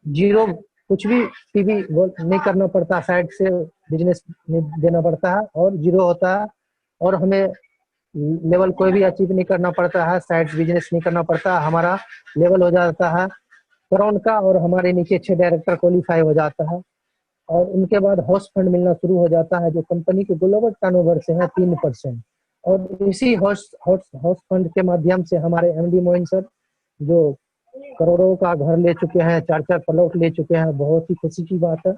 S2: जीरो कुछ भी टीवी नहीं करना पड़ता, साइड से बिजनेस नहीं देना पड़ता है और जीरो होता है, और हमें लेवल कोई भी अचीव नहीं करना पड़ता है, साइड बिजनेस नहीं करना पड़ता, हमारा लेवल हो जाता है ग्राउंड का, और हमारे नीचे 6 डायरेक्टर क्वालिफाई हो जाता है, और उनके बाद हाउस फंड मिलना शुरू हो जाता है, जो कंपनी के ग्लोबल टर्नओवर से है 3%। और इसी हाउस फंड के माध्यम से हमारे एमडी मोइन सर, जो करोड़ों का घर ले चुके हैं, 4-4 प्लॉट ले चुके हैं, बहुत ही खुशी की बात है।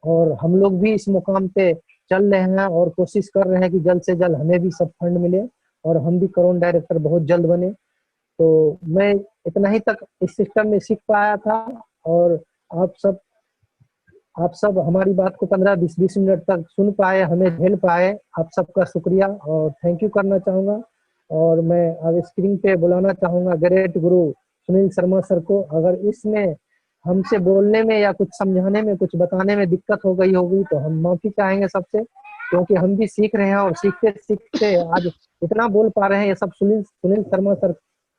S2: और हम लोग भी इस मुकाम पे चल रहे हैं और कोशिश कर रहे हैं कि जल्द से जल्द हमें भी सब फंड मिले और हम भी करोड़ डायरेक्टर बहुत जल्द बने। तो मैं इतना ही तक इस सिस्टम में सीख पाया था, और आप सब हमारी बात को 15-20 मिनट तक सुन पाए, हमें झेल पाए, आप सबका शुक्रिया और थैंक यू करना चाहूँगा। और मैं अब स्क्रीन पे बुलाना चाहूँगा ग्रेट गुरु सुनील शर्मा सर को। अगर इसमें हमसे बोलने में या कुछ समझाने में, कुछ बताने में दिक्कत हो गई होगी तो हम माफी चाहेंगे सबसे, क्योंकि हम भी सीख रहे हैं और सीखते सीखते आज इतना बोल पा रहे हैं। ये सब सुनील शर्मा सर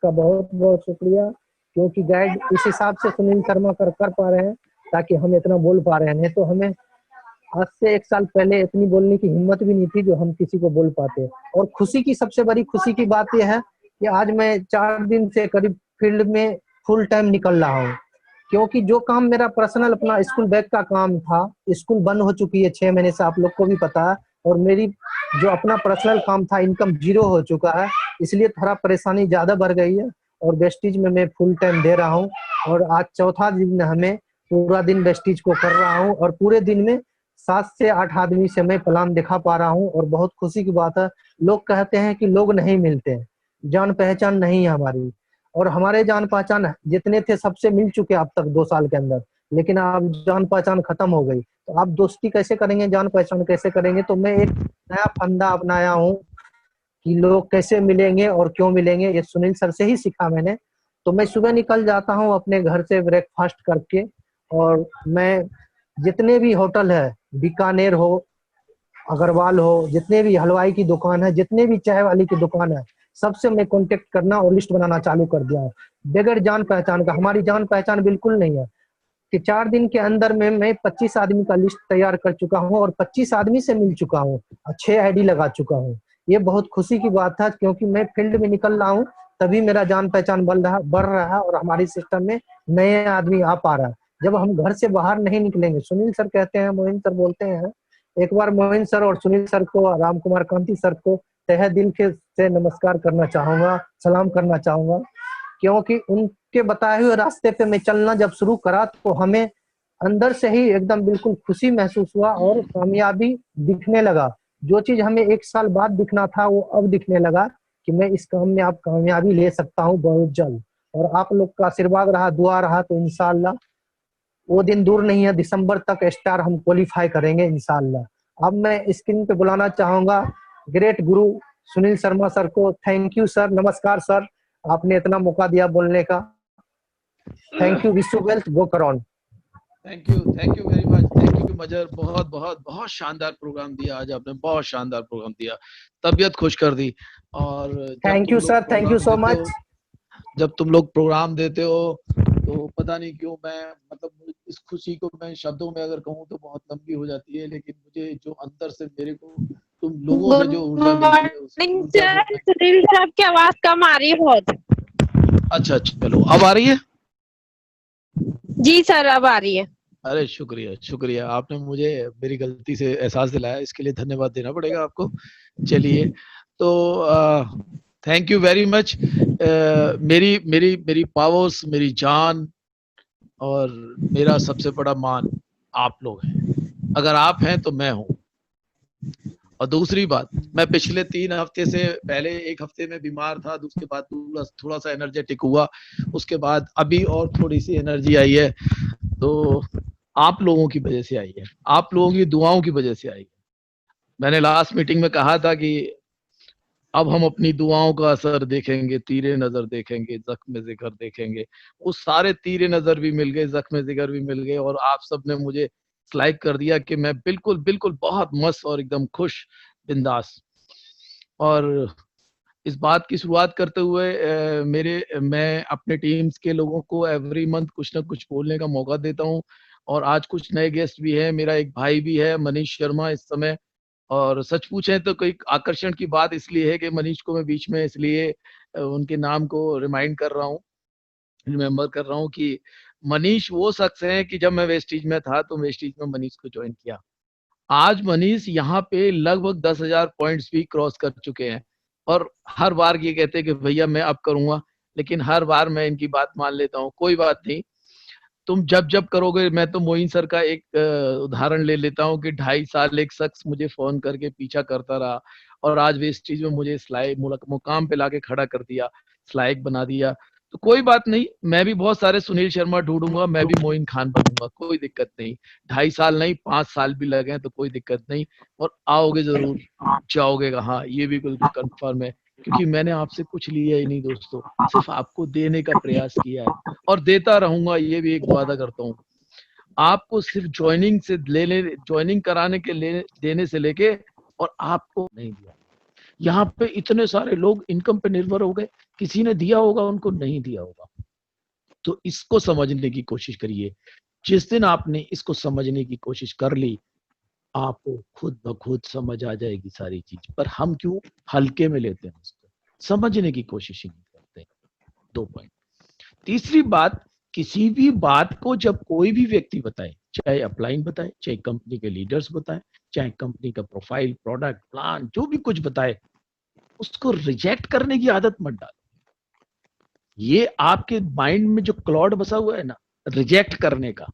S2: का बहुत बहुत शुक्रिया, क्योंकि गाइड इस हिसाब से सुनील शर्मा कर पा रहे हैं ताकि हम इतना बोल पा रहे हैं। नहीं तो हमें आज से 1 साल पहले इतनी बोलने की हिम्मत भी नहीं थी जो हम किसी को बोल पाते। और खुशी की सबसे बड़ी खुशी की बात यह है कि आज मैं 4 दिन से करीब फील्ड में फुल टाइम निकल रहा हूँ, क्योंकि जो काम मेरा पर्सनल अपना स्कूल बैग का काम था, स्कूल बंद हो चुकी है 6 महीने से, आप लोग को भी पता है, और मेरी जो अपना पर्सनल काम था इनकम जीरो हो चुका है, इसलिए थोड़ा परेशानी ज्यादा बढ़ गई है। और वेस्टिज में मैं फुल टाइम दे रहा हूँ, और आज चौथा दिन हमें पूरा दिन वेस्टिज को कर रहा हूँ, और पूरे दिन में 7 से 8 आदमी से मैं प्लान दिखा पा रहा हूँ, और बहुत खुशी की बात है। लोग कहते हैं कि लोग नहीं मिलते, जान पहचान नहीं है हमारी, और हमारे जान पहचान जितने थे सबसे मिल चुके अब तक 2 साल के अंदर, लेकिन अब जान पहचान खत्म हो गई। तो आप दोस्ती कैसे करेंगे, जान पहचान कैसे करेंगे? तो मैं एक नया फंदा अपनाया हूँ कि लोग कैसे मिलेंगे और क्यों मिलेंगे, ये सुनील सर से ही सीखा मैंने। तो मैं सुबह निकल जाता हूँ अपने घर से ब्रेकफास्ट करके, और मैं जितने भी होटल है, बीकानेर हो, अग्रवाल हो, जितने भी हलवाई की दुकान है, जितने भी चाय वाली की दुकान है, सबसे मैं कांटेक्ट करना और लिस्ट बनाना चालू कर दिया हूँ, बगैर जान पहचान का। हमारी जान पहचान बिल्कुल नहीं है कि 4 दिन के अंदर में मैं 25 आदमी का लिस्ट तैयार कर चुका हूँ, और 25 आदमी से मिल चुका हूँ, और 6 आईडी लगा चुका हूँ। ये बहुत खुशी की बात है, क्योंकि मैं फील्ड में निकल रहा हूँ तभी मेरा जान पहचान बढ़ रहा है, और हमारे सिस्टम में नए आदमी आ पा रहा है। जब हम घर से बाहर नहीं निकलेंगे, सुनील सर कहते हैं, मोहिन सर बोलते हैं, एक बार मोहिन सर और सुनील सर को, राम कुमार कांति सर को तहे दिल के से नमस्कार करना चाहूंगा, सलाम करना चाहूंगा, क्योंकि उनके बताए हुए रास्ते पे मैं चलना जब शुरू करा तो हमें अंदर से ही एकदम बिल्कुल खुशी महसूस हुआ, और कामयाबी दिखने लगा। जो चीज हमें 1 साल बाद दिखना था वो अब दिखने लगा कि मैं इस काम में आप कामयाबी ले सकता हूँ बहुत जल्द। और आप लोग का आशीर्वाद रहा, दुआ रहा, तो इंशाल्लाह वो दिन दूर नहीं है, दिसंबर तक स्टार हम क्वालिफाई करेंगे इंशाल्लाह। अब मैं स्क्रीन पे बुलाना चाहूंगा ग्रेट गुरु सुनील शर्मा सर को। थैंक यू सर, नमस्कार सर, आपने इतना मौका दिया बोलने का। Thank you, wish you wealth, go corona.
S3: Thank you very much, thank you मजर, बहुत बहुत बहुत शानदार प्रोग्राम दिया आज आपने, बहुत शानदार प्रोग्राम दिया, तबीयत खुश कर दी। और
S2: thank you sir, thank you so much.
S3: जब तुम लोग प्रोग्राम देते हो तो पता नहीं क्यों मैं, मतलब इस खुशी को मैं शब्दों में अगर कहूँ तो बहुत लंबी हो जाती है, लेकिन मुझे जो अंदर से मेरे को तुम लोगों से जो ऊर्जा मिलती है,
S4: सुनील सर आपकी आवाज कम आ रही है बहुत।
S3: अच्छा चलो, अब आ रही है?
S4: जी सर, अब आ रही है।
S3: अरे शुक्रिया शुक्रिया, आपने मुझे मेरी गलती से एहसास दिलाया, इसके लिए धन्यवाद देना पड़ेगा आपको। चलिए, तो थैंक यू वेरी मच। मेरी मेरी मेरी पावर्स, मेरी जान और मेरा सबसे बड़ा मान आप लोग हैं। अगर आप हैं तो मैं हूं। और दूसरी बात, मैं पिछले 3 हफ्ते से, पहले 1 हफ्ते में बीमार था, उसके बाद थोड़ा सा एनर्जेटिक हुआ, उसके बाद अभी और थोड़ी सी एनर्जी आई है, तो आप लोगों की वजह से आई है, आप लोगों की दुआओं की वजह से आई है। मैंने लास्ट मीटिंग में कहा था कि अब हम अपनी दुआओं का असर देखेंगे, तीरे नजर देखेंगे, जख्म जिगर देखेंगे। वो सारे तीरे नजर भी मिल गए, जख्म जिगर भी मिल गए, और आप सब ने मुझे लाइक कर दिया कि मैं बिल्कुल बिल्कुल बहुत मस्त और एकदम खुश बिंदास। और इस बात की शुरुआत करते हुए मैं अपने टीम्स के लोगों को एवरी मंथ कुछ ना कुछ बोलने का मौका देता हूँ। और आज कुछ नए गेस्ट भी हैं, मेरा एक भाई भी है मनीष शर्मा इस समय। और सच पूछें तो कोई आकर्षण की बात इसलिए है कि मनीष को मैं बीच में इसलिए उनके नाम को रिमाइंड कर रहा हूँ, रिमेम्बर कर रहा हूँ कि मनीष वो शख्स है कि जब मैं वेस्टीज में था तो वेस्टीज में मनीष को ज्वाइन किया। आज मनीष यहाँ पे लगभग 10,000 पॉइंट्स भी क्रॉस कर चुके हैं। और हर बार ये कहते हैं कि भैया मैं अब करूंगा, लेकिन हर बार मैं इनकी बात मान लेता हूँ, कोई बात नहीं, तुम जब जब करोगे। मैं तो मोइन सर का एक उदाहरण ले लेता हूँ कि 2.5 साल एक शख्स मुझे फोन करके पीछा करता रहा और आज वेस्टीज में मुझे स्लाइक मुकाम पे लाके खड़ा कर दिया, स्लाइक बना दिया। तो कोई बात नहीं, मैं भी बहुत सारे सुनील शर्मा ढूंढूंगा, मैं भी मोइन खान बनूंगा, कोई दिक्कत नहीं। 2.5 साल नहीं, 5 साल भी लगे तो कोई दिक्कत नहीं। और आओगे जरूर, जाओगे कहाँ ये भी बिल्कुल कंफर्म है, क्योंकि मैंने आपसे कुछ लिया ही नहीं दोस्तों, सिर्फ आपको देने का प्रयास किया है और देता रहूंगा, ये भी एक वादा करता हूँ। आपको सिर्फ ज्वाइनिंग कराने के देने से लेके और आपको नहीं दिया। यहाँ पे इतने सारे लोग इनकम पे निर्भर हो गए, किसी ने दिया होगा, उनको नहीं दिया होगा। तो इसको समझने की कोशिश करिए। जिस दिन आपने इसको समझने की कोशिश कर ली, आपको खुद ब खुद समझ आ जाएगी सारी चीज। पर हम क्यों हल्के में लेते हैं, उसको समझने की कोशिश ही नहीं करते। 2 पॉइंट। तीसरी बात, किसी भी बात को जब कोई भी व्यक्ति बताए, चाहे अपलाइन बताए, चाहे कंपनी के लीडर्स बताए, चाहे कंपनी का प्रोफाइल, प्रोडक्ट, प्लान, जो भी कुछ बताए, उसको रिजेक्ट करने की आदत मत डालो। ये आपके माइंड में जो क्लॉड बसा हुआ है ना रिजेक्ट करने का,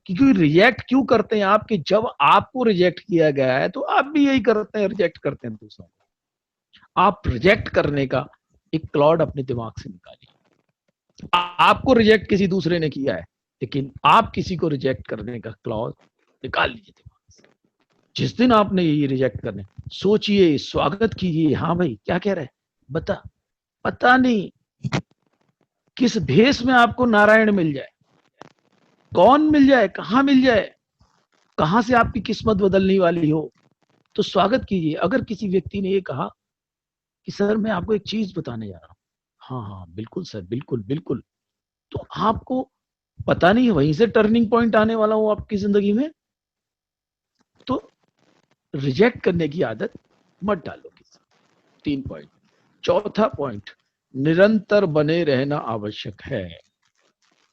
S3: क्योंकि रिजेक्ट क्यों करते हैं आप, कि जब आपको रिजेक्ट किया गया है तो आप भी यही करते हैं, रिजेक्ट करते हैं दूसरों को। आप रिजेक्ट करने का एक क्लॉड अपने दिमाग से निकालिए। आपको रिजेक्ट किसी दूसरे ने किया है, लेकिन आप किसी को रिजेक्ट करने का क्लॉज निकाल लीजिए दिमाग से। जिस दिन आपने ये रिजेक्ट करने, सोचिए, स्वागत कीजिए, हाँ भाई क्या कह रहा है बता। पता नहीं किस भेष में आपको नारायण मिल जाए, कौन मिल जाए, कहां मिल जाए, कहां से आपकी किस्मत बदलने वाली हो, तो स्वागत कीजिए। अगर किसी व्यक्ति ने ये कहा कि सर मैं आपको एक चीज बताने जा रहा हूं, हाँ हाँ बिल्कुल सर, बिल्कुल बिल्कुल, तो आपको पता नहीं वहीं से टर्निंग पॉइंट आने वाला हो आपकी जिंदगी में। तो रिजेक्ट करने की आदत मत डालो किसी। 3 पॉइंट। चौथा पॉइंट, निरंतर बने रहना आवश्यक है।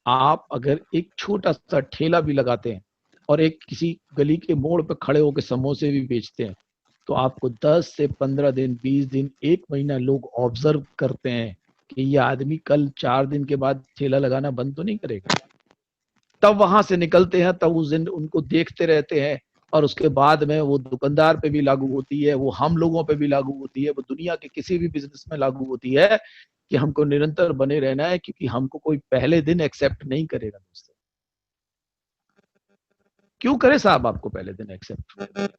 S3: आप अगर एक छोटा सा ठेला भी लगाते हैं और एक किसी गली के मोड़ पर खड़े होकर समोसे भी बेचते हैं, तो आपको 10 से 15 दिन, 20 दिन, 1 महीना लोग ऑब्जर्व करते हैं कि ये आदमी कल 4 दिन के बाद ठेला लगाना बंद तो नहीं करेगा। तब वहां से निकलते हैं, तब उस दिन उनको देखते रहते हैं, और उसके बाद में वो दुकानदार पे भी लागू होती है, वो हम लोगों पे भी लागू होती है, वो दुनिया के किसी भी बिजनेस में लागू होती है कि हमको निरंतर बने रहना है, क्योंकि हमको कोई पहले दिन एक्सेप्ट नहीं करेगा दोस्तों। क्यों करे साहब आपको पहले दिन एक्सेप्ट?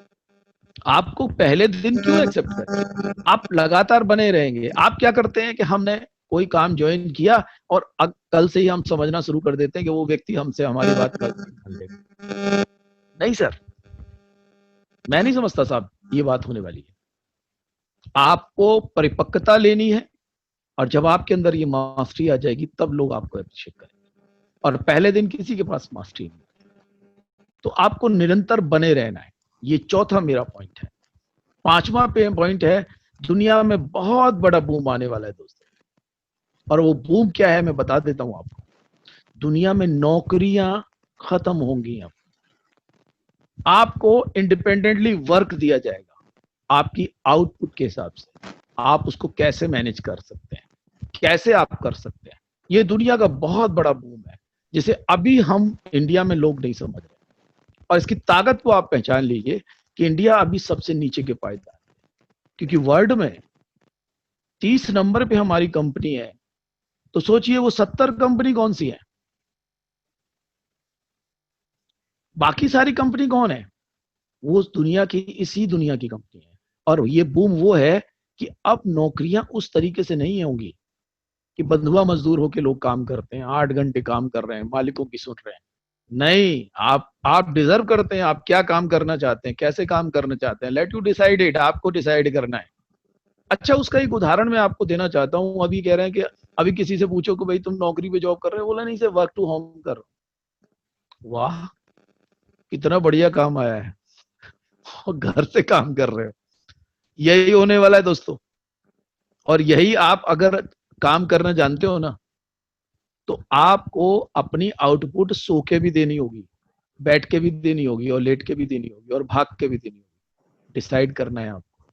S3: आपको पहले दिन क्यों एक्सेप्ट करें? आप लगातार बने रहेंगे। आप क्या करते हैं कि हमने कोई काम ज्वाइन किया और कल से ही हम समझना शुरू कर देते हैं कि वो व्यक्ति हमसे हमारी बात कर लेगा। नहीं सर, मैं नहीं समझता साहब ये बात होने वाली है। आपको परिपक्वता लेनी है, और जब आपके अंदर ये मास्टरी आ जाएगी तब लोग आपको अप्रिशिएट करेंगे, और पहले दिन किसी के पास मास्टरी नहीं। तो आपको निरंतर बने रहना है। ये चौथा मेरा पॉइंट है। 5वां पॉइंट है, दुनिया में बहुत बड़ा बूम आने वाला है दोस्तों, और वो बूम क्या है मैं बता देता हूं आपको। दुनिया में नौकरियां खत्म होंगी। अब आपको इंडिपेंडेंटली वर्क दिया जाएगा, आपकी आउटपुट के हिसाब से आप उसको कैसे मैनेज कर सकते हैं, कैसे आप कर सकते हैं। ये दुनिया का बहुत बड़ा बूम है, जिसे अभी हम इंडिया में लोग नहीं समझ रहे। और इसकी ताकत को आप पहचान लीजिए कि इंडिया अभी सबसे नीचे के पायदान है, क्योंकि वर्ल्ड में 30 नंबर पे हमारी कंपनी है। तो सोचिए वो 70 कंपनी कौन सी है, बाकी सारी कंपनी कौन है? वो दुनिया की, इसी दुनिया की कंपनी है। और ये बूम वो है कि अब नौकरियां उस तरीके से नहीं होंगी कि बंधुआ मजदूर होके लोग काम करते हैं, 8 घंटे काम कर रहे हैं, मालिकों की सुन रहे हैं। नहीं, आप डिजर्व करते हैं, आप क्या काम करना चाहते हैं, कैसे काम करना चाहते हैं, लेट यू डिसाइड इट, आपको डिसाइड करना है। अच्छा, उसका एक उदाहरण मैं आपको देना चाहता हूँ। अभी कह रहे हैं कि अभी किसी से पूछो कि भाई तुम नौकरी पे जॉब कर रहे हो, बोला नहीं सर वर्क टू होम कर रहा हूं। वाह, कितना बढ़िया काम आया है, और घर से काम कर रहे हो। यही होने वाला है दोस्तों। और यही आप अगर काम करना जानते हो ना, तो आपको अपनी आउटपुट सो के भी देनी होगी, बैठ के भी देनी होगी, और लेट के भी देनी होगी, और भाग के भी देनी होगी। डिसाइड करना है आपको।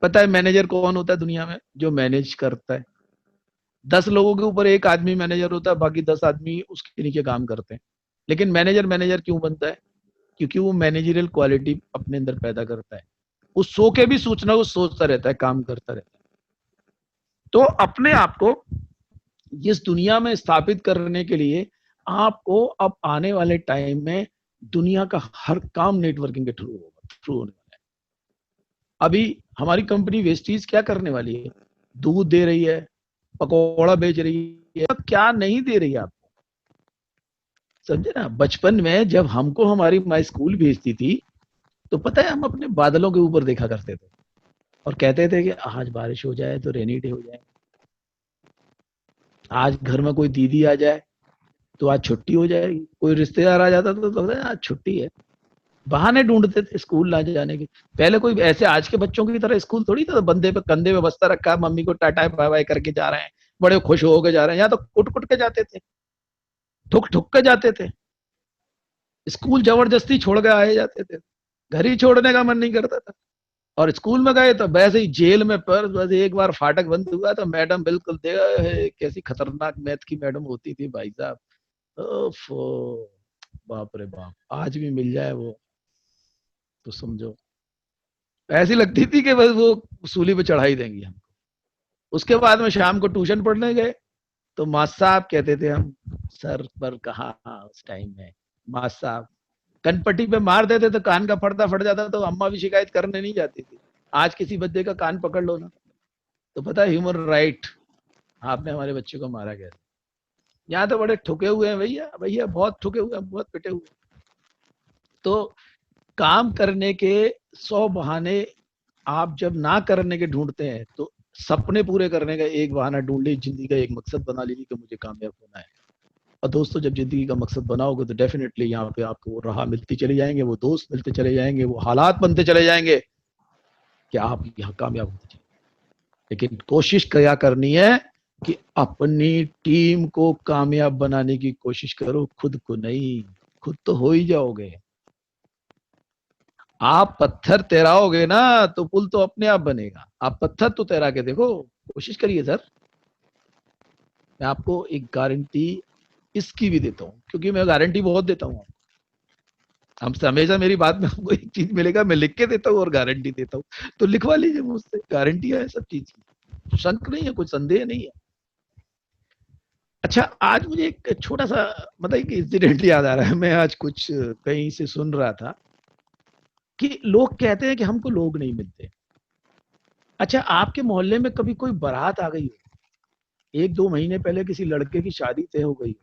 S3: पता है मैनेजर कौन होता है दुनिया में? जो मैनेज करता है। 10 लोगों के ऊपर एक आदमी मैनेजर होता है, बाकी 10 आदमी उसके नीचे काम करते हैं। लेकिन मैनेजर मैनेजर क्यों बनता है? क्योंकि वो मैनेजरियल क्वालिटी अपने अंदर पैदा करता है। वो सो के भी सूचना को सोचता रहता है, काम करता रहता है। तो अपने आप को इस दुनिया में स्थापित करने के लिए आपको अब आने वाले टाइम में दुनिया का हर काम नेटवर्किंग के थ्रू होने वाला है। अभी हमारी कंपनी वेस्टीज क्या करने वाली है? दूध दे रही है, पकौड़ा बेच रही है, क्या नहीं दे रही है आपको? समझे ना? बचपन में जब हमको हमारी माँ स्कूल भेजती थी, तो पता है हम अपने बादलों के ऊपर देखा करते थे और कहते थे कि आज बारिश हो जाए तो रेनी डे हो जाए, आज घर में कोई दीदी आ जाए तो आज छुट्टी हो जाएगी, कोई रिश्तेदार आ जाता तो आज छुट्टी है। बहाने ढूंढते थे स्कूल ना जाने के। पहले कोई ऐसे आज के बच्चों की तरह स्कूल थोड़ी था, बंदे पे कंधे पे बस्ता रखा है, मम्मी को टाटा बाय बाय करके जा रहे हैं, बड़े खुश होकर जा रहे हैं। यहाँ तो कुट कुट के जाते थे, ठुक ठुक के जाते थे। स्कूल जबरदस्ती छोड़ के आए जाते थे, घर ही छोड़ने का मन नहीं करता था। और स्कूल में गए तो वैसे ही जेल में, पर बस एक बार फाटक बंद हुआ तो मैडम बिल्कुल देखा है, कैसी खतरनाक मैथ की मैडम होती थी भाई साहब। ओफो, बाप रे बाप, आज भी मिल जाए वो तो समझो ऐसी लगती थी कि बस वो सूली पे चढ़ाई देंगी हमको। उसके बाद में शाम को ट्यूशन पढ़ने गए तो मास्टर साहब कहते थे हम, सर पर कहा उस टाइम में मास्टर साहब कनपट्टी पे मार देते तो कान का पर्दा फट जाता, तो अम्मा भी शिकायत करने नहीं जाती थी। आज किसी बच्चे का कान पकड़ लो ना, तो पता है ह्यूमन राइट, आपने हमारे बच्चे को मारा कैसे। यहाँ तो बड़े ठुके हुए हैं भैया, भैया बहुत ठुके हुए हैं, बहुत पिटे हुए हैं। तो काम करने के 100 बहाने आप जब ना करने के ढूंढते हैं, तो सपने पूरे करने का एक बहाना ढूंढ ली, जिंदगी का एक मकसद बना लीजिए कि मुझे कामयाब होना है। और दोस्तों, जब जिंदगी का मकसद बनाओगे तो डेफिनेटली यहाँ पे आपको वो राह मिलती चली जाएंगे, वो दोस्त मिलते चले जाएंगे, वो हालात बनते चले जाएंगे कि आप यहाँ कामयाब होते चले। लेकिन कोशिश क्या करनी है कि अपनी टीम को कामयाब बनाने की कोशिश करो, खुद को नहीं। खुद तो हो ही जाओगे। आप पत्थर तैराओगे ना तो पुल तो अपने आप बनेगा। आप पत्थर तो तैरा के देखो, कोशिश करिए सर। मैं आपको एक गारंटी इसकी भी देता हूँ, क्योंकि मैं गारंटी बहुत देता हूँ। हम हमेशा मेरी बात में आपको एक चीज मिलेगा, मैं लिख के देता हूँ और गारंटी देता हूँ, तो लिखवा लीजिए मुझसे, गारंटी है सब चीज की, शंक नहीं है, कोई संदेह नहीं है। अच्छा, आज मुझे एक छोटा सा मतलब एक इंसिडेंट याद आ रहा है। मैं आज कुछ कहीं से सुन रहा था कि लोग कहते हैं कि हमको लोग नहीं मिलते। अच्छा, आपके मोहल्ले में कभी कोई बारात आ गई हो, 1-2 महीने पहले किसी लड़के की शादी तय हो गई हो,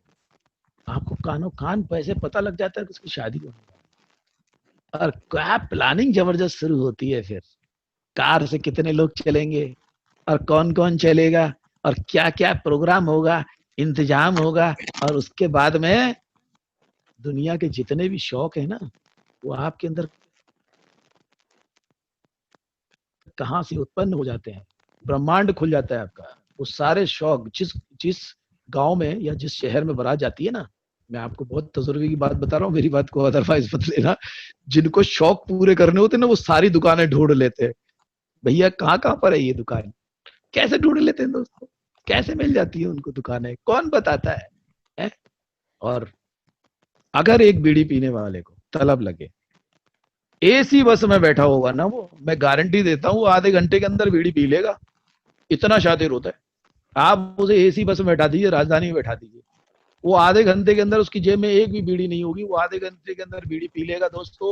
S3: आपको कानों कान पैसे पता लग जाता है कि उसकी शादी होने वाली है। और क्या प्लानिंग जबरदस्त शुरू होती है फिर, कार से कितने लोग चलेंगे और कौन कौन चलेगा और क्या क्या प्रोग्राम होगा, इंतजाम होगा। और उसके बाद में दुनिया के जितने भी शौक है ना, वो आपके अंदर कहाँ से उत्पन्न हो जाते हैं, ब्रह्मांड खुल जाता है आपका। वो सारे शौक जिस जिस गांव में या जिस शहर में बारात जाती है ना, मैं आपको बहुत तजुर्बे की बात बता रहा हूँ, मेरी बात को अदरवाइज मत लेना। जिनको शौक पूरे करने होते हैं ना, वो सारी दुकानें ढूंढ लेते हैं। भैया कहाँ कहाँ पर है ये दुकान, कैसे ढूंढ लेते हैं दोस्तों, कैसे मिल जाती है उनको दुकानें, कौन बताता है? और अगर एक बीड़ी पीने वाले को तलब लगे, एसी बस में बैठा होगा ना, वो मैं गारंटी देता हूँ आधे घंटे के अंदर बीड़ी पी लेगा। इतना शातिर होता है। आप उसे एसी बस में बैठा दीजिए, राजधानी में बैठा दीजिए, वो आधे घंटे के अंदर उसकी जेब में एक भी बीड़ी नहीं होगी, वो आधे घंटे के अंदर बीड़ी पी लेगा दोस्तों।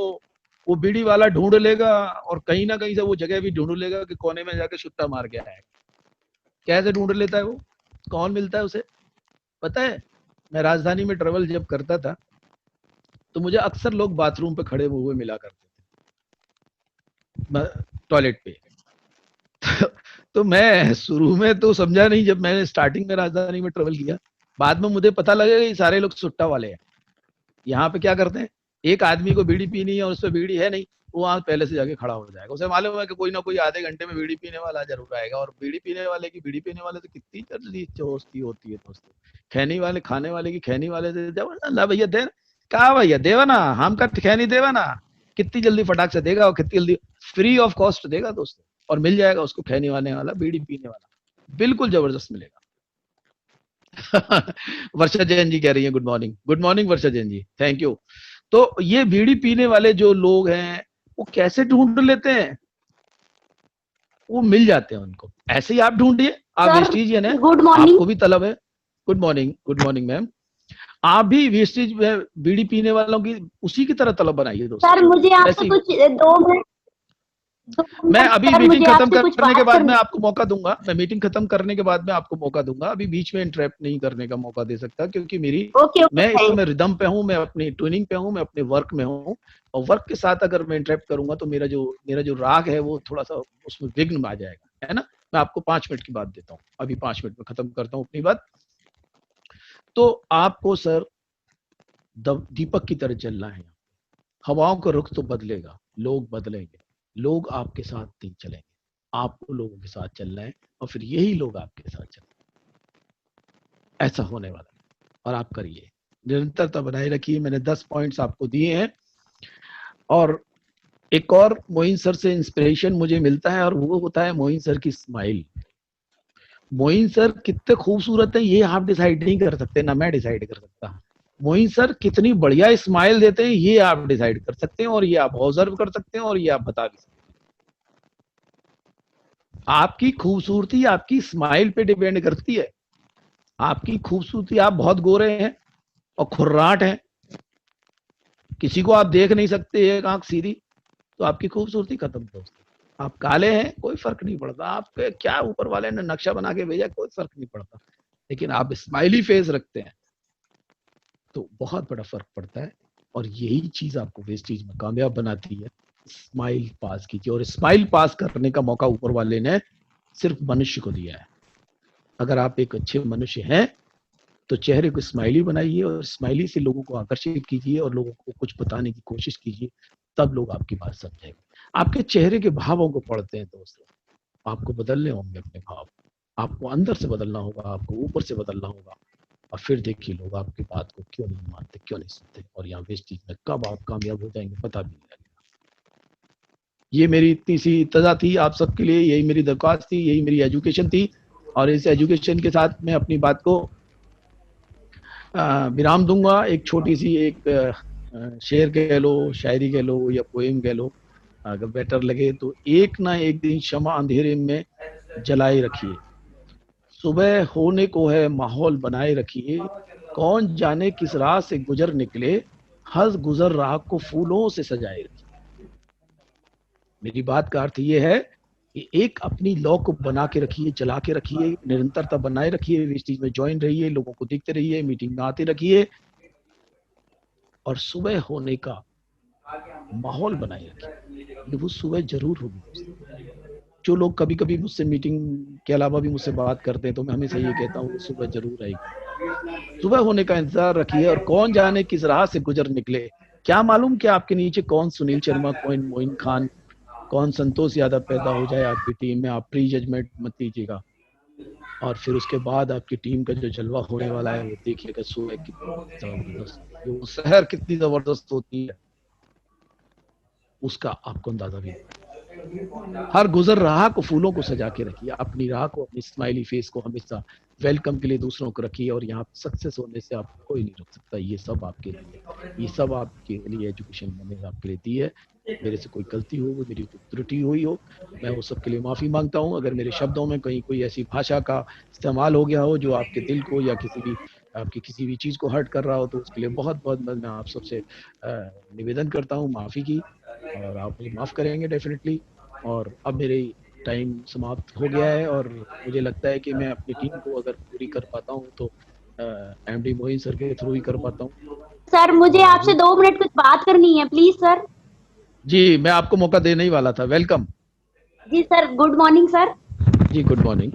S3: वो बीड़ी वाला ढूंढ लेगा और कहीं ना कहीं से वो जगह भी ढूंढ लेगा कि कोने में जाके सुट्टा मार के आएगा। कैसे ढूंढ लेता है वो, कौन मिलता है उसे, पता है? मैं राजधानी में ट्रेवल जब करता था तो मुझे अक्सर लोग बाथरूम पे खड़े हुए मिला करते थे, टॉयलेट पे। तो मैं शुरू में तो समझा नहीं, जब मैंने स्टार्टिंग में राजधानी में ट्रेवल किया, बाद में मुझे पता लगा कि सारे लोग सुट्टा वाले हैं। यहाँ पे क्या करते हैं, एक आदमी को बीड़ी पीनी है और उस पर बीड़ी है नहीं, वो वहां पहले से जाके खड़ा हो जाएगा। उसे मालूम है कि कोई ना कोई आधे घंटे में बीड़ी पीने वाला जरूर आएगा, और बीड़ी पीने वाले की बीड़ी पीने वाले से कितनी जल्दी दोस्ती होती है दोस्तों। खैनी वाले खाने वाले की खैनी वाले से जब ना भैया दे, कहा भैया देवा ना, हम का खैनी देवा ना, कितनी जल्दी फटाक से देगा और कितनी जल्दी फ्री ऑफ कॉस्ट देगा दोस्तों, और मिल जाएगा उसको खैनी वाले वाला बीड़ी पीने वाला, बिल्कुल जबरदस्त मिलेगा। वर्षा जैन जी कह रही है good morning, good morning Varsha Jain ji, thank you. तो ये बीड़ी पीने वाले जो लोग हैं वो कैसे ढूंढ लेते हैं, वो मिल जाते हैं उनको, ऐसे ही आप ढूंढिए, आप वेस्टिजियन है,
S5: गुड मॉर्निंग।
S3: आपको भी तलब है। गुड मॉर्निंग मैम, आप भी वेस्टिज बीड़ी पीने वालों की उसी की तरह तलब बनाइए दोस्तों।
S5: सर मुझे आपसे कुछ 2 मिनट,
S3: मैं अभी
S5: सर,
S3: मीटिंग
S5: मुझे
S3: खत्म
S5: आपसे कुछ
S3: करने के
S5: बात
S3: बाद
S5: करनी-
S3: में आपको मौका दूंगा, मैं मीटिंग खत्म करने के बाद में आपको मौका दूंगा, अभी बीच में इंटरप्ट नहीं करने का मौका दे सकता, क्योंकि मेरी
S5: ओके
S3: मैं इस
S5: थैंक
S3: समय रिदम पे हूँ, मैं अपनी ट्यूनिंग पे हूँ, मैं अपने वर्क में हूँ, और वर्क के साथ अगर मैं इंटरप्ट करूंगा तो मेरा जो राग है वो थोड़ा सा उसमें विघ्न आ जाएगा, है ना। मैं आपको 5 मिनट की बात देता हूँ, अभी 5 मिनट में खत्म करता हूँ अपनी बात। तो आपको सर दीपक की तरह चलना है, हवाओं का रुख तो बदलेगा, लोग बदलेंगे, लोग आपके साथ नहीं चलेंगे, आपको लोगों के साथ चलना है, और फिर यही लोग आपके साथ चलेंगे, ऐसा होने वाला है। और आप करिए, निरंतरता बनाए रखिए। मैंने 10 पॉइंट्स आपको दिए हैं, और एक और मोइन सर से इंस्पिरेशन मुझे मिलता है, और वो होता है मोइन सर की स्माइल। मोइन सर कितने खूबसूरत है ये आप डिसाइड नहीं कर सकते, ना मैं डिसाइड कर सकता। मोइन सर कितनी बढ़िया स्माइल देते हैं ये आप डिसाइड कर सकते हैं, और ये आप ऑब्जर्व कर सकते हैं, और ये आप बता भी सकते हैं। आपकी खूबसूरती आपकी स्माइल पे डिपेंड करती है। आपकी खूबसूरती, आप बहुत गोरे हैं और खुर्राट हैं, किसी को आप देख नहीं सकते, एक आंख सीधी, तो आपकी खूबसूरती खत्म दोस्तों। आप काले हैं कोई फर्क नहीं पड़ता, आपके क्या ऊपर वाले ने नक्शा बना के भेजा कोई फर्क नहीं पड़ता, लेकिन आप स्माइली फेस रखते हैं तो बहुत बड़ा फर्क पड़ता है, और यही चीज आपको वेस्टेज में कामयाब बनाती है। स्माइल पास कीजिए, और स्माइल पास करने का मौका ऊपर वाले ने सिर्फ मनुष्य को दिया है। अगर आप एक अच्छे मनुष्य हैं तो चेहरे को स्माइली बनाइए, और स्माइली से लोगों को आकर्षित कीजिए, और लोगों को कुछ बताने की कोशिश कीजिए, तब लोग आपकी बात समझेंगे। आपके चेहरे के भावों को पढ़ते हैं दोस्तों, आपको बदलने होंगे अपने भाव, आपको अंदर से बदलना होगा, आपको ऊपर से बदलना होगा, और फिर देखिए लोग आपकी बात को क्यों नहीं मानते, क्यों नहीं सुनते, और यहाँ वेस्टेज में कब आप कामयाब हो जाएंगे पता भी नहीं लगेगा। ये मेरी इतनी सी इत्तजा थी आप सबके लिए, यही मेरी दरख्वास्त थी, यही मेरी एजुकेशन थी, और इस एजुकेशन के साथ मैं अपनी बात को विराम दूंगा। एक छोटी सी एक शेर कह लो, शायरी कह लो, या पोएम कह लो, अगर बेटर लगे तो, एक ना एक दिन शमा अंधेरे में जलाए रखिए, सुबह होने को है माहौल बनाए रखिए, कौन जाने किस राह से गुजर निकले, हर गुजर राह को फूलों से सजाए रखिए। मेरी बात का अर्थ ये है कि एक अपनी लॉ को बना के रखिए, चला के रखिए, निरंतरता बनाए रखिए, वेस्टेज में ज्वाइन रहिए, लोगों को देखते रहिए, मीटिंग में आते रखिए, और सुबह होने का माहौल बनाए रखिए। वो सुबह जरूर होगी। जो लोग कभी कभी मुझसे मीटिंग के अलावा भी मुझसे बात करते हैं, तो मैं हमेशा ये कहता हूँ सुबह जरूर आएगी। सुबह होने का इंतजार रखिए, और कौन जाने किस राह से गुजर निकले, क्या मालूम कि आपके नीचे कौन सुनील शर्मा, कौन मोइन खान, कौन संतोष यादव पैदा हो जाए आपकी टीम में। आप प्री जजमेंट मत लीजिएगा, और फिर उसके बाद आपकी टीम का जो जलवा होने वाला है वो देखिएगा। सुबह कितनी जबरदस्त, जो शहर कितनी जबरदस्त होती है उसका आपको अंदाजा भी नहीं। हर गुजर राह को फूलों को सजा के रखिए, अपनी राह को, अपनी स्माइली फेस को हमेशा वेलकम के लिए दूसरों को रखिए, और यहाँ सक्सेस होने से आपको कोई नहीं रोक सकता। ये सब आपके लिए, ये सब आपके लिए एजुकेशन मैंने आपके लिए दी है। मेरे से कोई गलती हो, मेरी कोई त्रुटि हुई हो, मैं उस सब के लिए माफी मांगता हूँ। अगर मेरे शब्दों में कहीं कोई ऐसी भाषा का इस्तेमाल हो गया हो जो आपके दिल को या आपकी किसी भी चीज को हर्ट कर रहा हो, तो उसके लिए बहुत बहुत मैं आप सबसे निवेदन करता हूँ माफी की, और आप मुझे माफ करेंगे डेफिनेटली। और अब मेरे टाइम समाप्त हो गया है, और मुझे लगता है कि मैं अपनी टीम को अगर पूरी कर पाता हूँ तो एमडी मोइन सर के थ्रू ही कर पाता हूँ।
S5: सर मुझे आपसे 2 मिनट कुछ बात करनी है प्लीज सर।
S3: जी, मैं आपको मौका देने ही वाला था। वेलकम।
S5: जी सर, गुड मॉर्निंग सर।
S3: जी, गुड मॉर्निंग।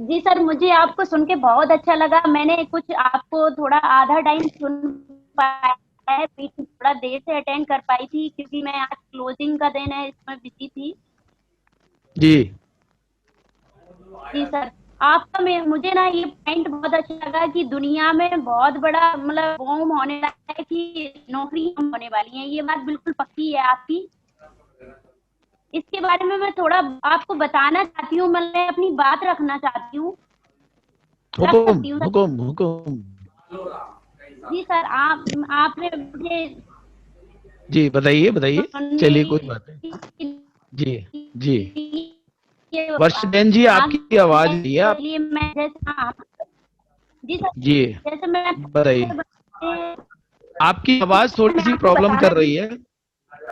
S5: जी सर, मुझे आपको सुन के बहुत अच्छा लगा। मैंने कुछ आपको थोड़ा आधा टाइम सुन पाया है, मीटिंग थोड़ा देर से अटेंड कर पाई थी क्योंकि मैं आज क्लोजिंग का दिन है, इसमें बिजी थी।
S3: जी
S5: जी सर, आपका मुझे ना ये पॉइंट बहुत अच्छा लगा कि दुनिया में बहुत बड़ा मतलब बूम होने वाला है कि नौकरी कम होने वाली है। ये बात बिल्कुल पक्की है आपकी। इसके बारे में मैं थोड़ा आपको बताना चाहती हूँ, मैं अपनी बात रखना चाहती हूँ। रख
S3: हुकुम
S5: सकती हूँ सर?
S3: हुकुम हुकुम।
S5: जी सर, आपने मुझे
S3: जी बताइए बताइए।
S5: सुनने
S3: चलिए कोई बात नहीं।
S5: के
S3: जी जी।
S5: लिए
S3: वर्षा बहन जी, आपकी आवाज नहीं है आप।
S5: लिए मैं जैसे जी सर,
S3: जी
S5: जैसे मैं
S3: बताइए। आपकी आवाज थोड़ी सी
S5: आपको
S3: प्रॉब्लम
S5: बताना
S3: कर रही है।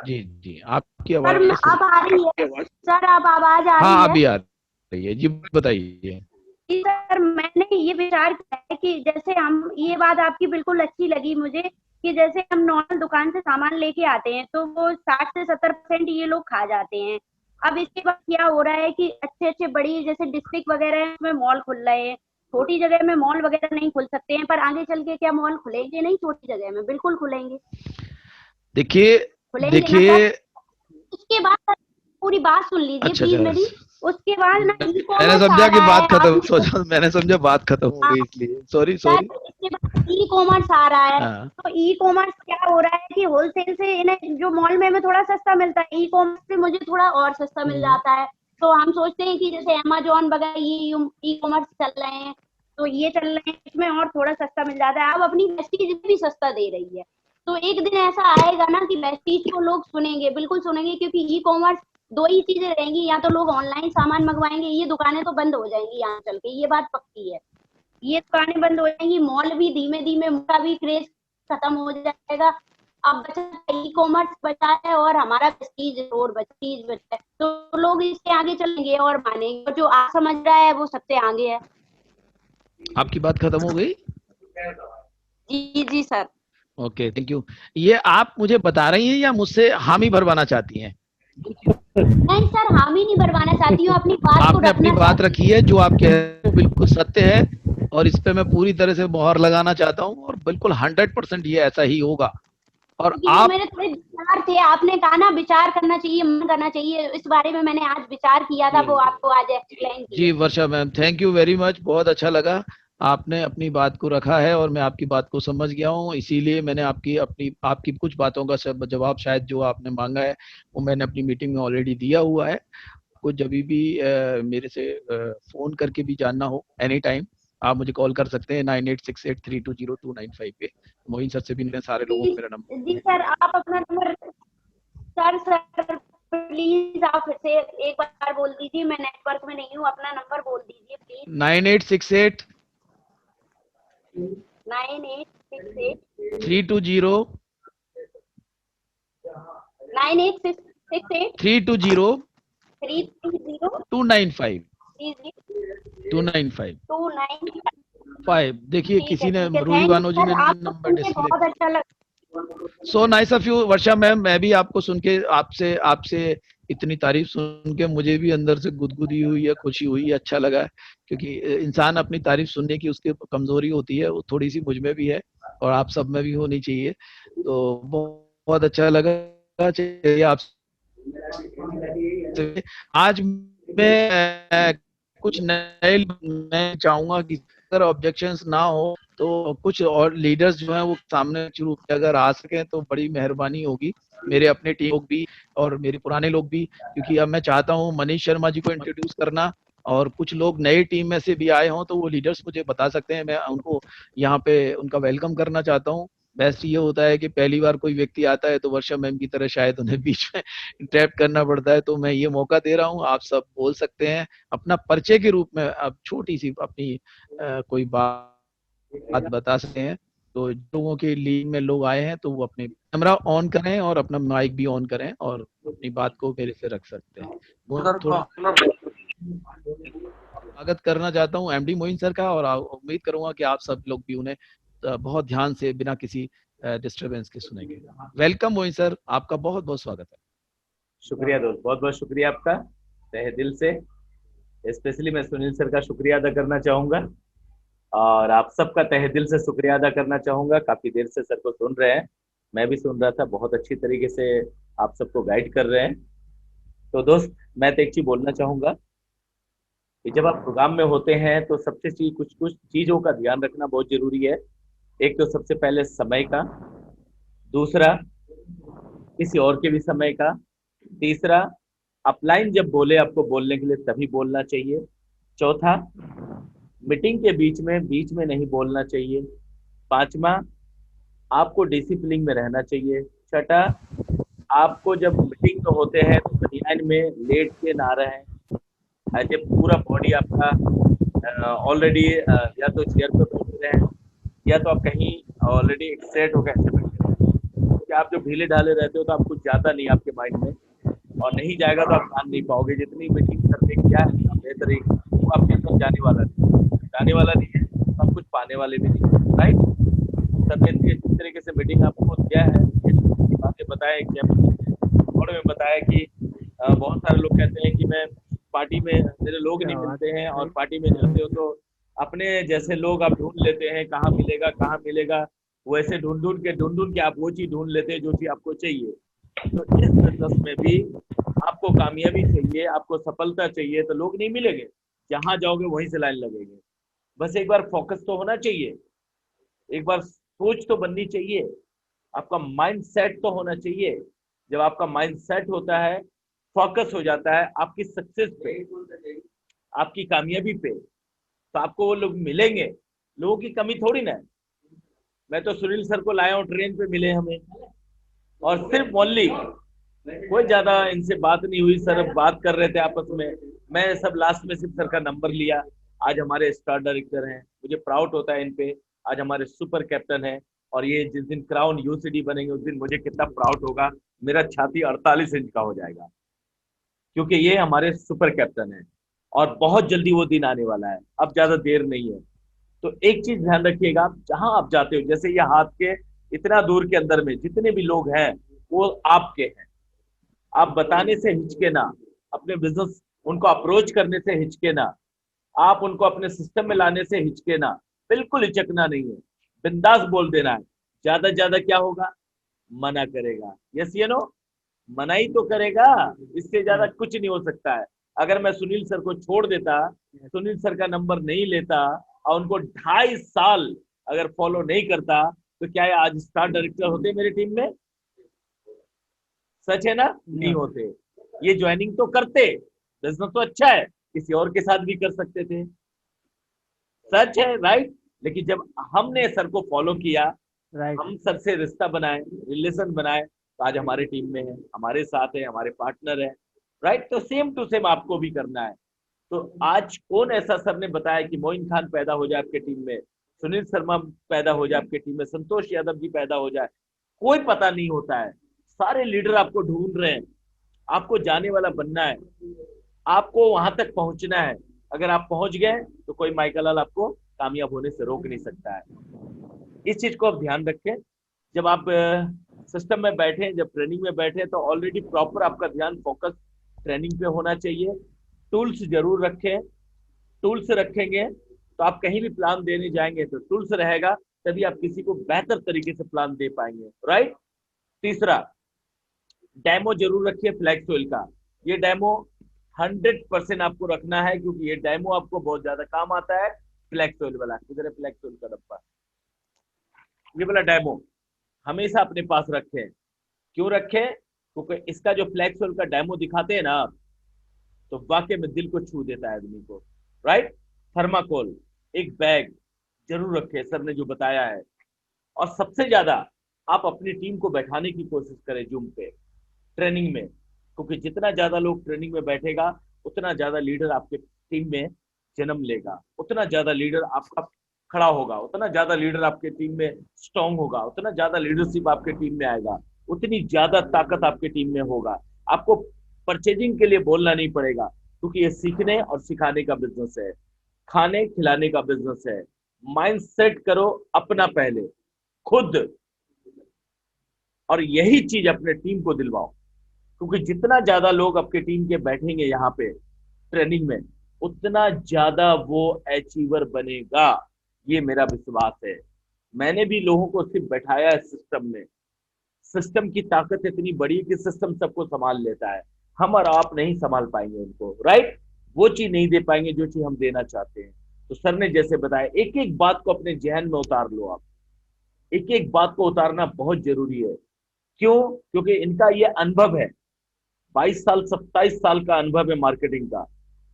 S3: जी जी, आपकी
S5: सर,
S3: आवाज थोड़ी।
S5: अब आ रही है सर, अब आवाज आ
S3: हाँ
S5: रही है।
S3: अभी आ रही है। जी बताइए।
S5: जी सर, मैंने ये विचार किया है कि जैसे हम, ये बात आपकी बिल्कुल अच्छी लगी मुझे कि जैसे हम नॉर्मल दुकान से सामान लेके आते हैं तो वो 60 से 70% ये लोग खा जाते हैं। अब इसके बाद क्या हो रहा है कि अच्छे अच्छे बड़ी जैसे डिस्ट्रिक्ट वगैरह है उसमें मॉल खुल रहे हैं। छोटी जगह में मॉल वगैरह नहीं खुल सकते हैं, पर आगे चल के क्या मॉल खुलेंगे? नहीं, छोटी जगह में बिल्कुल खुलेंगे।
S3: देखिए
S5: खुलेंगे ना
S3: देखिए।
S5: सर? उसके बाद सर, पूरी बात सुन लीजिए
S3: अच्छा
S5: प्लीज
S3: अच्छा।
S5: मेरी। उसके बाद ना ई
S3: मैंने
S5: कॉमर्स आ
S3: समझा कि
S5: रहा
S3: बात
S5: है,
S3: खत्म,
S5: आपने
S3: सोचा मैंने समझा बात खत्म हो
S5: हाँ,
S3: गई इसलिए सॉरी
S5: सर
S3: सॉरी।
S5: इसके बाद ई कॉमर्स आ रहा है।
S3: हाँ
S5: तो ई कॉमर्स क्या हो रहा है कि होलसेल से इन्हें जो मॉल में हमें थोड़ा सस्ता मिलता है, ई कॉमर्स से मुझे थोड़ा और सस्ता मिल जाता है। तो हम सोचते हैं कि जैसे अमेजोन वगैरह ये ई कॉमर्स चल रहे हैं, तो ये चल रहे हैं, इसमें और थोड़ा सस्ता मिल जाता है। अब अपनी वेस्टीज भी सस्ता दे रही है। तो एक दिन ऐसा आएगा ना कि वेस्टीज को लोग सुनेंगे, बिल्कुल सुनेंगे, क्योंकि ई कॉमर्स दो ही चीजें रहेंगी, या तो लोग ऑनलाइन सामान मंगवाएंगे, ये दुकानें तो बंद हो जाएंगी यहाँ चल के, ये बात पक्की है। ये दुकानें बंद हो जाएंगी, मॉल भी धीमे धीमे, उनका भी क्रेज खत्म हो जाएगा। अब बचा ई कॉमर्स बचा है और हमारा प्रेस्टीज रोड प्रेस्टीज बचा है, तो लोग इसके आगे चलेंगे और मानेंगे। और जो आज समझ रहा है वो सबसे आगे है।
S3: आपकी बात खत्म हो गई।
S5: जी जी सर।
S3: Okay thank you. ये आप मुझे बता रही हैं या मुझसे हामी भरवाना चाहती हैं?
S5: नहीं सर, हामी नहीं भरवाना चाहती हूँ, अपनी बात को
S3: आपने अपनी
S5: रखना
S3: बात
S5: चाहती
S3: रखी है, जो आप कह रहे हैं वो बिल्कुल सत्य है और इस पे मैं पूरी तरह से मोहर लगाना चाहता हूँ और बिल्कुल 100% ये ऐसा ही होगा। और
S5: हूँ, क्योंकि वो
S3: आप
S5: मेरे थोड़े विचार थे। आपने कहा ना विचार करना चाहिए, मन करना चाहिए, इस बारे में मैंने आज विचार किया था, वो आपको आज एक्सप्लेन
S3: जी
S5: किया।
S3: Varsha ma'am, thank you very much, बहुत अच्छा लगा। आपने अपनी बात को रखा है और मैं आपकी बात को समझ गया हूँ, इसीलिए मैंने आपकी कुछ बातों का जवाब शायद जो आपने मांगा है वो मैंने अपनी मीटिंग में ऑलरेडी दिया हुआ है। आपको जब भी मेरे से फोन करके भी जानना हो एनी टाइम, आप मुझे कॉल कर सकते हैं 9868320295 पे। मोहिन सर से भी मैंने सारे लोगों को मेरा नंबर।
S5: जी सर, आप अपना नंबर सर प्लीज आप फिर से एक बार बोल दीजिए, मैं नेटवर्क में नहीं हूँ, अपना नंबर बोल दीजिए प्लीज।
S3: 9868
S5: 9868
S3: 320
S5: 9868
S3: 320
S5: 320
S3: 295 295 5। देखिए
S5: ठीक है
S3: किसी ने,
S5: ठीक है,
S3: Roohi
S5: thank you
S3: Bano ji
S5: sir,
S3: ने
S5: आपको
S3: नंबर
S5: सुन के बहुत
S3: डिस्कनेक्ट।
S5: अच्छा लगा।
S3: So nice of you Varsha ma'am, मैं भी आपको सुन के आपसे आपसे इतनी तारीफ सुन के मुझे भी अंदर से गुदगुदी हुई है, खुशी हुई है, अच्छा लगा है। क्योंकि इंसान अपनी तारीफ सुनने की उसकी कमजोरी होती है, वो थोड़ी सी मुझ में भी है और आप सब में भी होनी चाहिए। तो बहुत अच्छा लगा। चलिए आप आज मैं कुछ नए, मैं चाहूंगा कि अगर ऑब्जेक्शंस ना हो तो कुछ और लीडर्स जो हैं वो सामने शुरू अगर आ सकें तो बड़ी मेहरबानी होगी, मेरे अपने टीम लोग भी और मेरे पुराने लोग भी। क्योंकि अब मैं चाहता हूँ मनीष शर्मा जी को इंट्रोड्यूस करना, और कुछ लोग नए टीम में से भी आए हों तो वो लीडर्स मुझे बता सकते हैं, मैं उनको यहाँ पे उनका वेलकम करना चाहता हूँ। बेस्ट ये होता है कि पहली बार कोई व्यक्ति आता है तो वर्षा मैम की तरह शायद उन्हें बीच में इंटरेक्ट करना पड़ता है, तो मैं ये मौका दे रहा हूँ, आप सब बोल सकते हैं अपना परिचय के रूप में, आप छोटी सी अपनी कोई बात बता सकते हैं। तो लोगों के लीड में लोग आए हैं तो वो अपने कैमरा ऑन करें और अपना माइक भी ऑन करें और अपनी बात को मेरे से रख सकते हैं। वो थोड़ा स्वागत करना चाहता हूँ एमडी मोइन सर का, और उम्मीद करूंगा कि आप सब लोग भी उन्हें बहुत ध्यान से बिना किसी डिस्टरबेंस के सुनेंगे। वेलकम मोइन सर, आपका बहुत बहुत स्वागत है।
S6: शुक्रिया दोस्त, बहुत बहुत शुक्रिया आपका तहे दिल से। स्पेशली मैं सुनील सर का शुक्रिया अदा करना चाहूंगा, और आप सबका तहे दिल से शुक्रिया अदा करना चाहूंगा। काफी देर से सर को सुन रहे हैं, मैं भी सुन रहा था, बहुत अच्छी तरीके से आप सबको गाइड कर रहे हैं। तो दोस्त, मैं तो एक चीज बोलना चाहूंगा कि जब आप प्रोग्राम में होते हैं तो सबसे कुछ कुछ चीजों का ध्यान रखना बहुत जरूरी है। एक तो सबसे पहले समय का, दूसरा किसी और के भी समय का, तीसरा अपलाइन जब बोले आपको बोलने के लिए तभी बोलना चाहिए, चौथा मीटिंग के बीच में नहीं बोलना चाहिए, पांचवा आपको डिसिप्लिन में रहना चाहिए, छठा आपको जब मीटिंग तो होते हैं तो बनियान में लेट के ना रहें, ऐसे पूरा बॉडी आपका ऑलरेडी या तो चेयर पे बैठे रहें या तो आप कहीं ऑलरेडी एक्सेट होकर ऐसे बैठे रहें, क्योंकि आप जो ढीले ढाले रहते हो तो आप कुछ ज़्यादा नहीं आपके माइंड में, और नहीं जाएगा तो आप जान नहीं पाओगे। जितनी मीटिंग करने क्या है बेहतरीन, वो आपके अंदर जाने वाला नहीं है, तो आप कुछ पाने वाले भी नहीं, राइट। सर ने जिस तरीके से मीटिंग आपको दिया है, बातें बताया, थोड़े में बताया कि बहुत सारे लोग कहते हैं कि मैं पार्टी में मेरे लोग नहीं मिलते हैं, और पार्टी में जाते हो तो अपने जैसे लोग आप ढूंढ लेते हैं, कहाँ मिलेगा, वैसे ढूंढ के आप वो चीज ढूंढ लेते हैं जो चीज आपको चाहिए। तो इस बिजनेस में भी आपको कामयाबी चाहिए, आपको सफलता चाहिए, तो लोग नहीं मिलेंगे, जहां जाओगे वहीं से लाइन लगेंगे। बस एक बार फोकस तो होना चाहिए, एक बार सोच तो बननी चाहिए, आपका माइंड सेट तो होना चाहिए। जब आपका माइंड सेट होता है, फोकस हो जाता है आपकी सक्सेस पे, आपकी कामयाबी पे, तो आपको वो लोग मिलेंगे। लोगों की कमी थोड़ी ना है। मैं तो सुनील सर को लाया हूँ, ट्रेन पे मिले हमें, और सिर्फ ओनली, कोई ज्यादा इनसे बात नहीं हुई, सर बात कर रहे थे आपस में, मैं सब लास्ट में सिर्फ सर का नंबर लिया। आज हमारे स्टार डायरेक्टर हैं, मुझे प्राउड होता है इन पे। आज हमारे सुपर कैप्टन हैं, और ये जिस दिन क्राउन यूसीडी बनेंगे उस दिन मुझे कितना प्राउड होगा, मेरा छाती 48 इंच का हो जाएगा, क्योंकि ये हमारे सुपर कैप्टन हैं, और बहुत जल्दी वो दिन आने वाला है, अब ज्यादा देर नहीं है। तो एक चीज ध्यान रखिएगा, जहां आप जाते हो, जैसे ये हाथ के इतना दूर के अंदर में जितने भी लोग हैं वो आपके हैं, आप बताने से हिचके ना, अपने बिजनेस उनको अप्रोच करने से हिचके ना, आप उनको अपने सिस्टम में लाने से हिचके ना, बिल्कुल हिचकना नहीं है, बिंदास बोल देना है। ज्यादा क्या होगा, मना करेगा, यस या नो, मनाही तो करेगा, इससे ज्यादा कुछ नहीं हो सकता है। अगर मैं सुनील सर को छोड़ देता, सुनील सर का नंबर नहीं लेता, और उनको 2.5 साल अगर फॉलो नहीं करता, तो क्या ये आज स्टार डायरेक्टर होते मेरी टीम में? सच है ना, नहीं होते। ये ज्वाइनिंग तो करते, बिजनेस तो अच्छा है, किसी और के साथ भी कर सकते थे, सच है, राइट। लेकिन जब हमने सर को फॉलो किया, हम सर से रिश्ता बनाए, रिलेशन बनाए, तो आज हमारे टीम में है, हमारे साथ है, हमारे पार्टनर है, राइट। तो सेम टू सेम आपको भी करना है। तो आज कौन ऐसा सर ने बताया कि मोइन खान पैदा हो जाए आपके टीम में, सुनील शर्मा पैदा हो जाए आपके टीम में, संतोष यादव जी पैदा हो जाए, कोई पता नहीं होता है। सारे लीडर आपको ढूंढ रहे हैं, आपको जाने वाला बनना है, आपको वहां तक पहुंचना है। अगर आप पहुंच गए तो कोई माइकल लाल आपको कामयाब होने से रोक नहीं सकता है। इस चीज को आप ध्यान रखें। जब आप सिस्टम में बैठे, जब ट्रेनिंग में बैठे, तो ऑलरेडी प्रॉपर आपका ध्यान फोकस ट्रेनिंग पे होना चाहिए। टूल्स जरूर रखें, टूल्स रखेंगे तो आप कहीं भी प्लान देने जाएंगे तो टूल्स रहेगा, तभी आप किसी को बेहतर तरीके से प्लान दे पाएंगे, राइट। तीसरा, डेमो जरूर रखिए फ्लैक्स ऑयल का। ये डेमो 100% आपको रखना है, क्योंकि ये डेमो आपको बहुत ज्यादा काम आता है। फ्लैक्स ऑयल वाला, इधर है फ्लैक्स ऑयल का डब्बा, ये वाला डेमो हमेशा अपने पास रखें। क्यों रखें? क्योंकि इसका जो फ्लैक्स ऑयल का डेमो दिखाते हैं ना आप, तो वाकई में दिल को छू देता है आदमी को, राइट। थर्माकोल एक बैग जरूर रखें, सर ने जो बताया है। और सबसे ज्यादा आप अपनी टीम को बैठाने की कोशिश करें जूम पे ट्रेनिंग में, क्योंकि जितना ज्यादा लोग ट्रेनिंग में बैठेगा, उतना ज्यादा लीडर आपके टीम में जन्म लेगा, उतना ज्यादा लीडर आपका खड़ा होगा, उतना ज्यादा लीडर आपके टीम में स्ट्रांग होगा, उतना ज्यादा लीडरशिप आपके टीम में आएगा, उतनी ज्यादा ताकत आपके टीम में होगा। आपको परचेजिंग के लिए बोलना नहीं पड़ेगा, क्योंकि ये सीखने और सिखाने का बिजनेस है। खाने खिलाने का बिजनेस है। माइंड सेट करो अपना पहले, खुद, और यही चीज अपने टीम को दिलवाओ, क्योंकि जितना ज्यादा लोग आपके टीम के बैठेंगे यहाँ पे ट्रेनिंग में, उतना ज्यादा वो अचीवर बनेगा, ये मेरा विश्वास है। मैंने भी लोगों को सिर्फ बैठाया है सिस्टम में। सिस्टम की ताकत इतनी बड़ी है कि सिस्टम सबको संभाल लेता है, हम और आप नहीं संभाल पाएंगे उनको, राइट? वो चीज नहीं दे पाएंगे जो चीज हम देना चाहते हैं। तो सर ने जैसे बताया, एक एक बात को अपने जहन में उतार लो आप, एक एक बात को उतारना बहुत जरूरी है। क्यों? क्योंकि इनका ये अनुभव है, 22 साल 27 साल का अनुभव है मार्केटिंग का।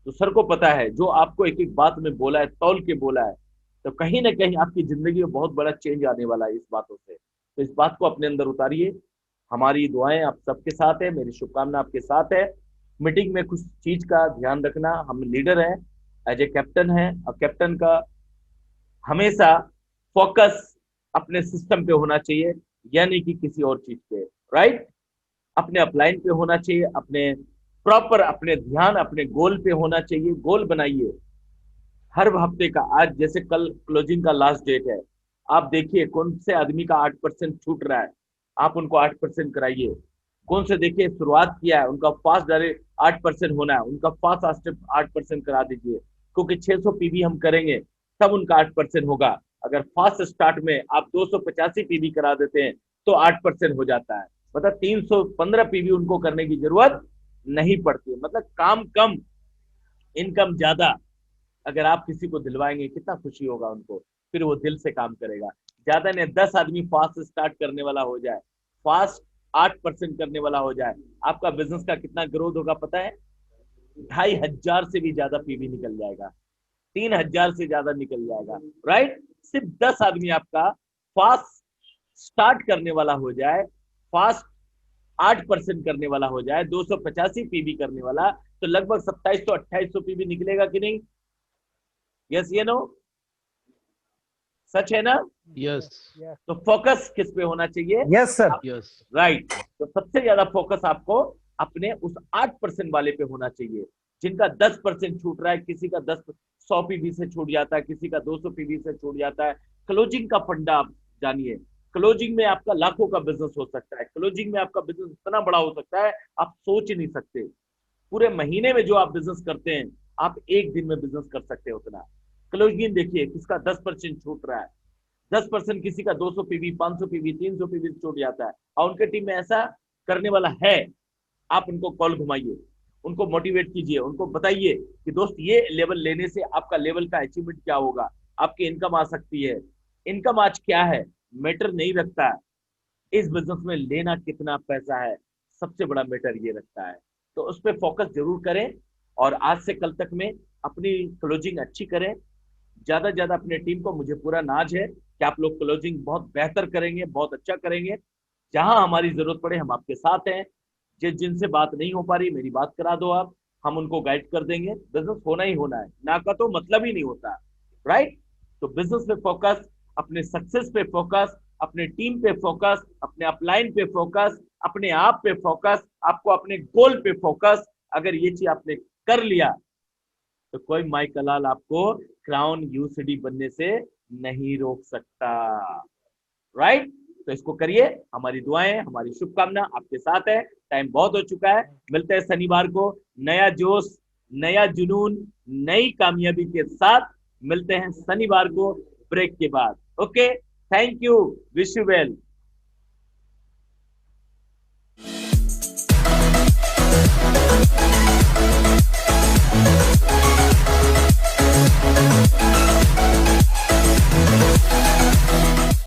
S6: तो सर को पता है जो आपको एक एक बात में बोला है, तौल के बोला है, तो कहीं ना कहीं आपकी जिंदगी में बहुत बड़ा चेंज आने वाला है इस बातों से। तो इस बात को अपने अंदर उतारिए। हमारी दुआएं आप सबके साथ है, मेरी शुभकामना आपके साथ है। मीटिंग में कुछ चीज का ध्यान रखना, हम लीडर हैं, एज ए कैप्टन है, और कैप्टन का हमेशा फोकस अपने सिस्टम पे होना चाहिए, यानी कि किसी और चीज पे, राइट? अपने अपलाइन पे होना चाहिए, अपने प्रॉपर अपने ध्यान अपने गोल पे होना चाहिए। गोल बनाइए हर हफ्ते का। आज जैसे कल क्लोजिंग का लास्ट डेट है, आप देखिए कौन से आदमी का 8% छूट रहा है, आप उनको 8% कराइए। कौन से देखिए शुरुआत किया है, उनका फास्ट डायरेक्ट 8% होना है, उनका फास्ट 8% करा दीजिए, क्योंकि 600 पीवी हम करेंगे तब उनका 8% होगा। अगर फास्ट स्टार्ट में आप 285 पीवी करा देते हैं तो 8% हो जाता है, मतलब 315 पीवी उनको करने की जरूरत नहीं पड़ती है। मतलब काम कम इनकम ज्यादा, अगर आप किसी को दिलवाएंगे कितना खुशी होगा उनको, फिर वो दिल से काम करेगा। ज्यादा नहीं 10 आदमी फास्ट स्टार्ट करने वाला हो जाए, फास्ट 8% करने वाला हो जाए, आपका बिजनेस का कितना ग्रोथ होगा पता है? 2500 से भी ज्यादा पीवी निकल जाएगा, 3000 से ज्यादा निकल जाएगा, राइट? सिर्फ 10 आदमी आपका फास्ट स्टार्ट करने वाला हो जाए, फास्ट 8% करने वाला हो जाए, 285 पीवी करने वाला, तो लगभग 2700-2800 पीवी निकलेगा कि नहीं? यस ये नो, सच है ना?
S3: यस
S6: तो फोकस किस पे होना चाहिए?
S2: Yes sir.
S3: Yes
S6: right. तो सबसे ज्यादा फोकस आपको अपने उस 8% वाले पे होना चाहिए, जिनका 10% छूट रहा है। किसी का 100 पीवी से छूट जाता है, किसी का 200 पीवी से छूट जाता है। क्लोजिंग का फंडा आप जानिए, क्लोजिंग में आपका लाखों का बिजनेस हो सकता है, क्लोजिंग में आपका बिजनेस इतना बड़ा हो सकता है आप सोच ही नहीं सकते। पूरे महीने में जो आप बिजनेस करते हैं, आप एक दिन में बिजनेस कर सकते हैं उतना। क्लोजिंग देखिए, किसका 10% छूट रहा है, 10% किसी का 200 पीवी, 500 पीवी, 300 पीवी छूट जाता है, और उनके टीम में ऐसा करने वाला है, आप उनको कॉल घुमाइए, उनको मोटिवेट कीजिए, उनको बताइए कि दोस्त ये लेवल लेने से आपका लेवल का अचीवमेंट क्या होगा, आपकी इनकम आ सकती है। इनकम आज क्या है मैटर नहीं रखता है, इस बिजनेस में लेना कितना पैसा है सबसे बड़ा मैटर ये रखता है। तो उस पर फोकस जरूर करें, और आज से कल तक में अपनी क्लोजिंग अच्छी करें। ज्यादा ज्यादा अपने टीम को, मुझे पूरा नाज है कि आप लोग क्लोजिंग बहुत बेहतर करेंगे, बहुत अच्छा करेंगे। जहां हमारी जरूरत पड़े हम आपके साथ हैं। जिनसे बात नहीं हो पा रही मेरी बात करा दो आप, हम उनको गाइड कर देंगे। बिजनेस होना ही होना है, ना का तो मतलब ही नहीं होता, राइट? तो बिजनेस पे फोकस, अपने सक्सेस पे फोकस, अपने टीम पे फोकस, अपने अपलाइन पे फोकस, अपने आप पे फोकस, आपको अपने गोल पे फोकस। अगर ये चीज आपने कर लिया तो कोई माई कलाल आपको क्राउन यूसीडी बनने से नहीं रोक सकता, राइट? तो इसको करिए, हमारी दुआएं हमारी शुभकामना आपके साथ है। टाइम बहुत हो चुका है, मिलते हैं शनिवार को नया जोश, नया जुनून, नई कामयाबी के साथ। मिलते हैं शनिवार को ब्रेक के बाद। Okay, thank you, wish you well.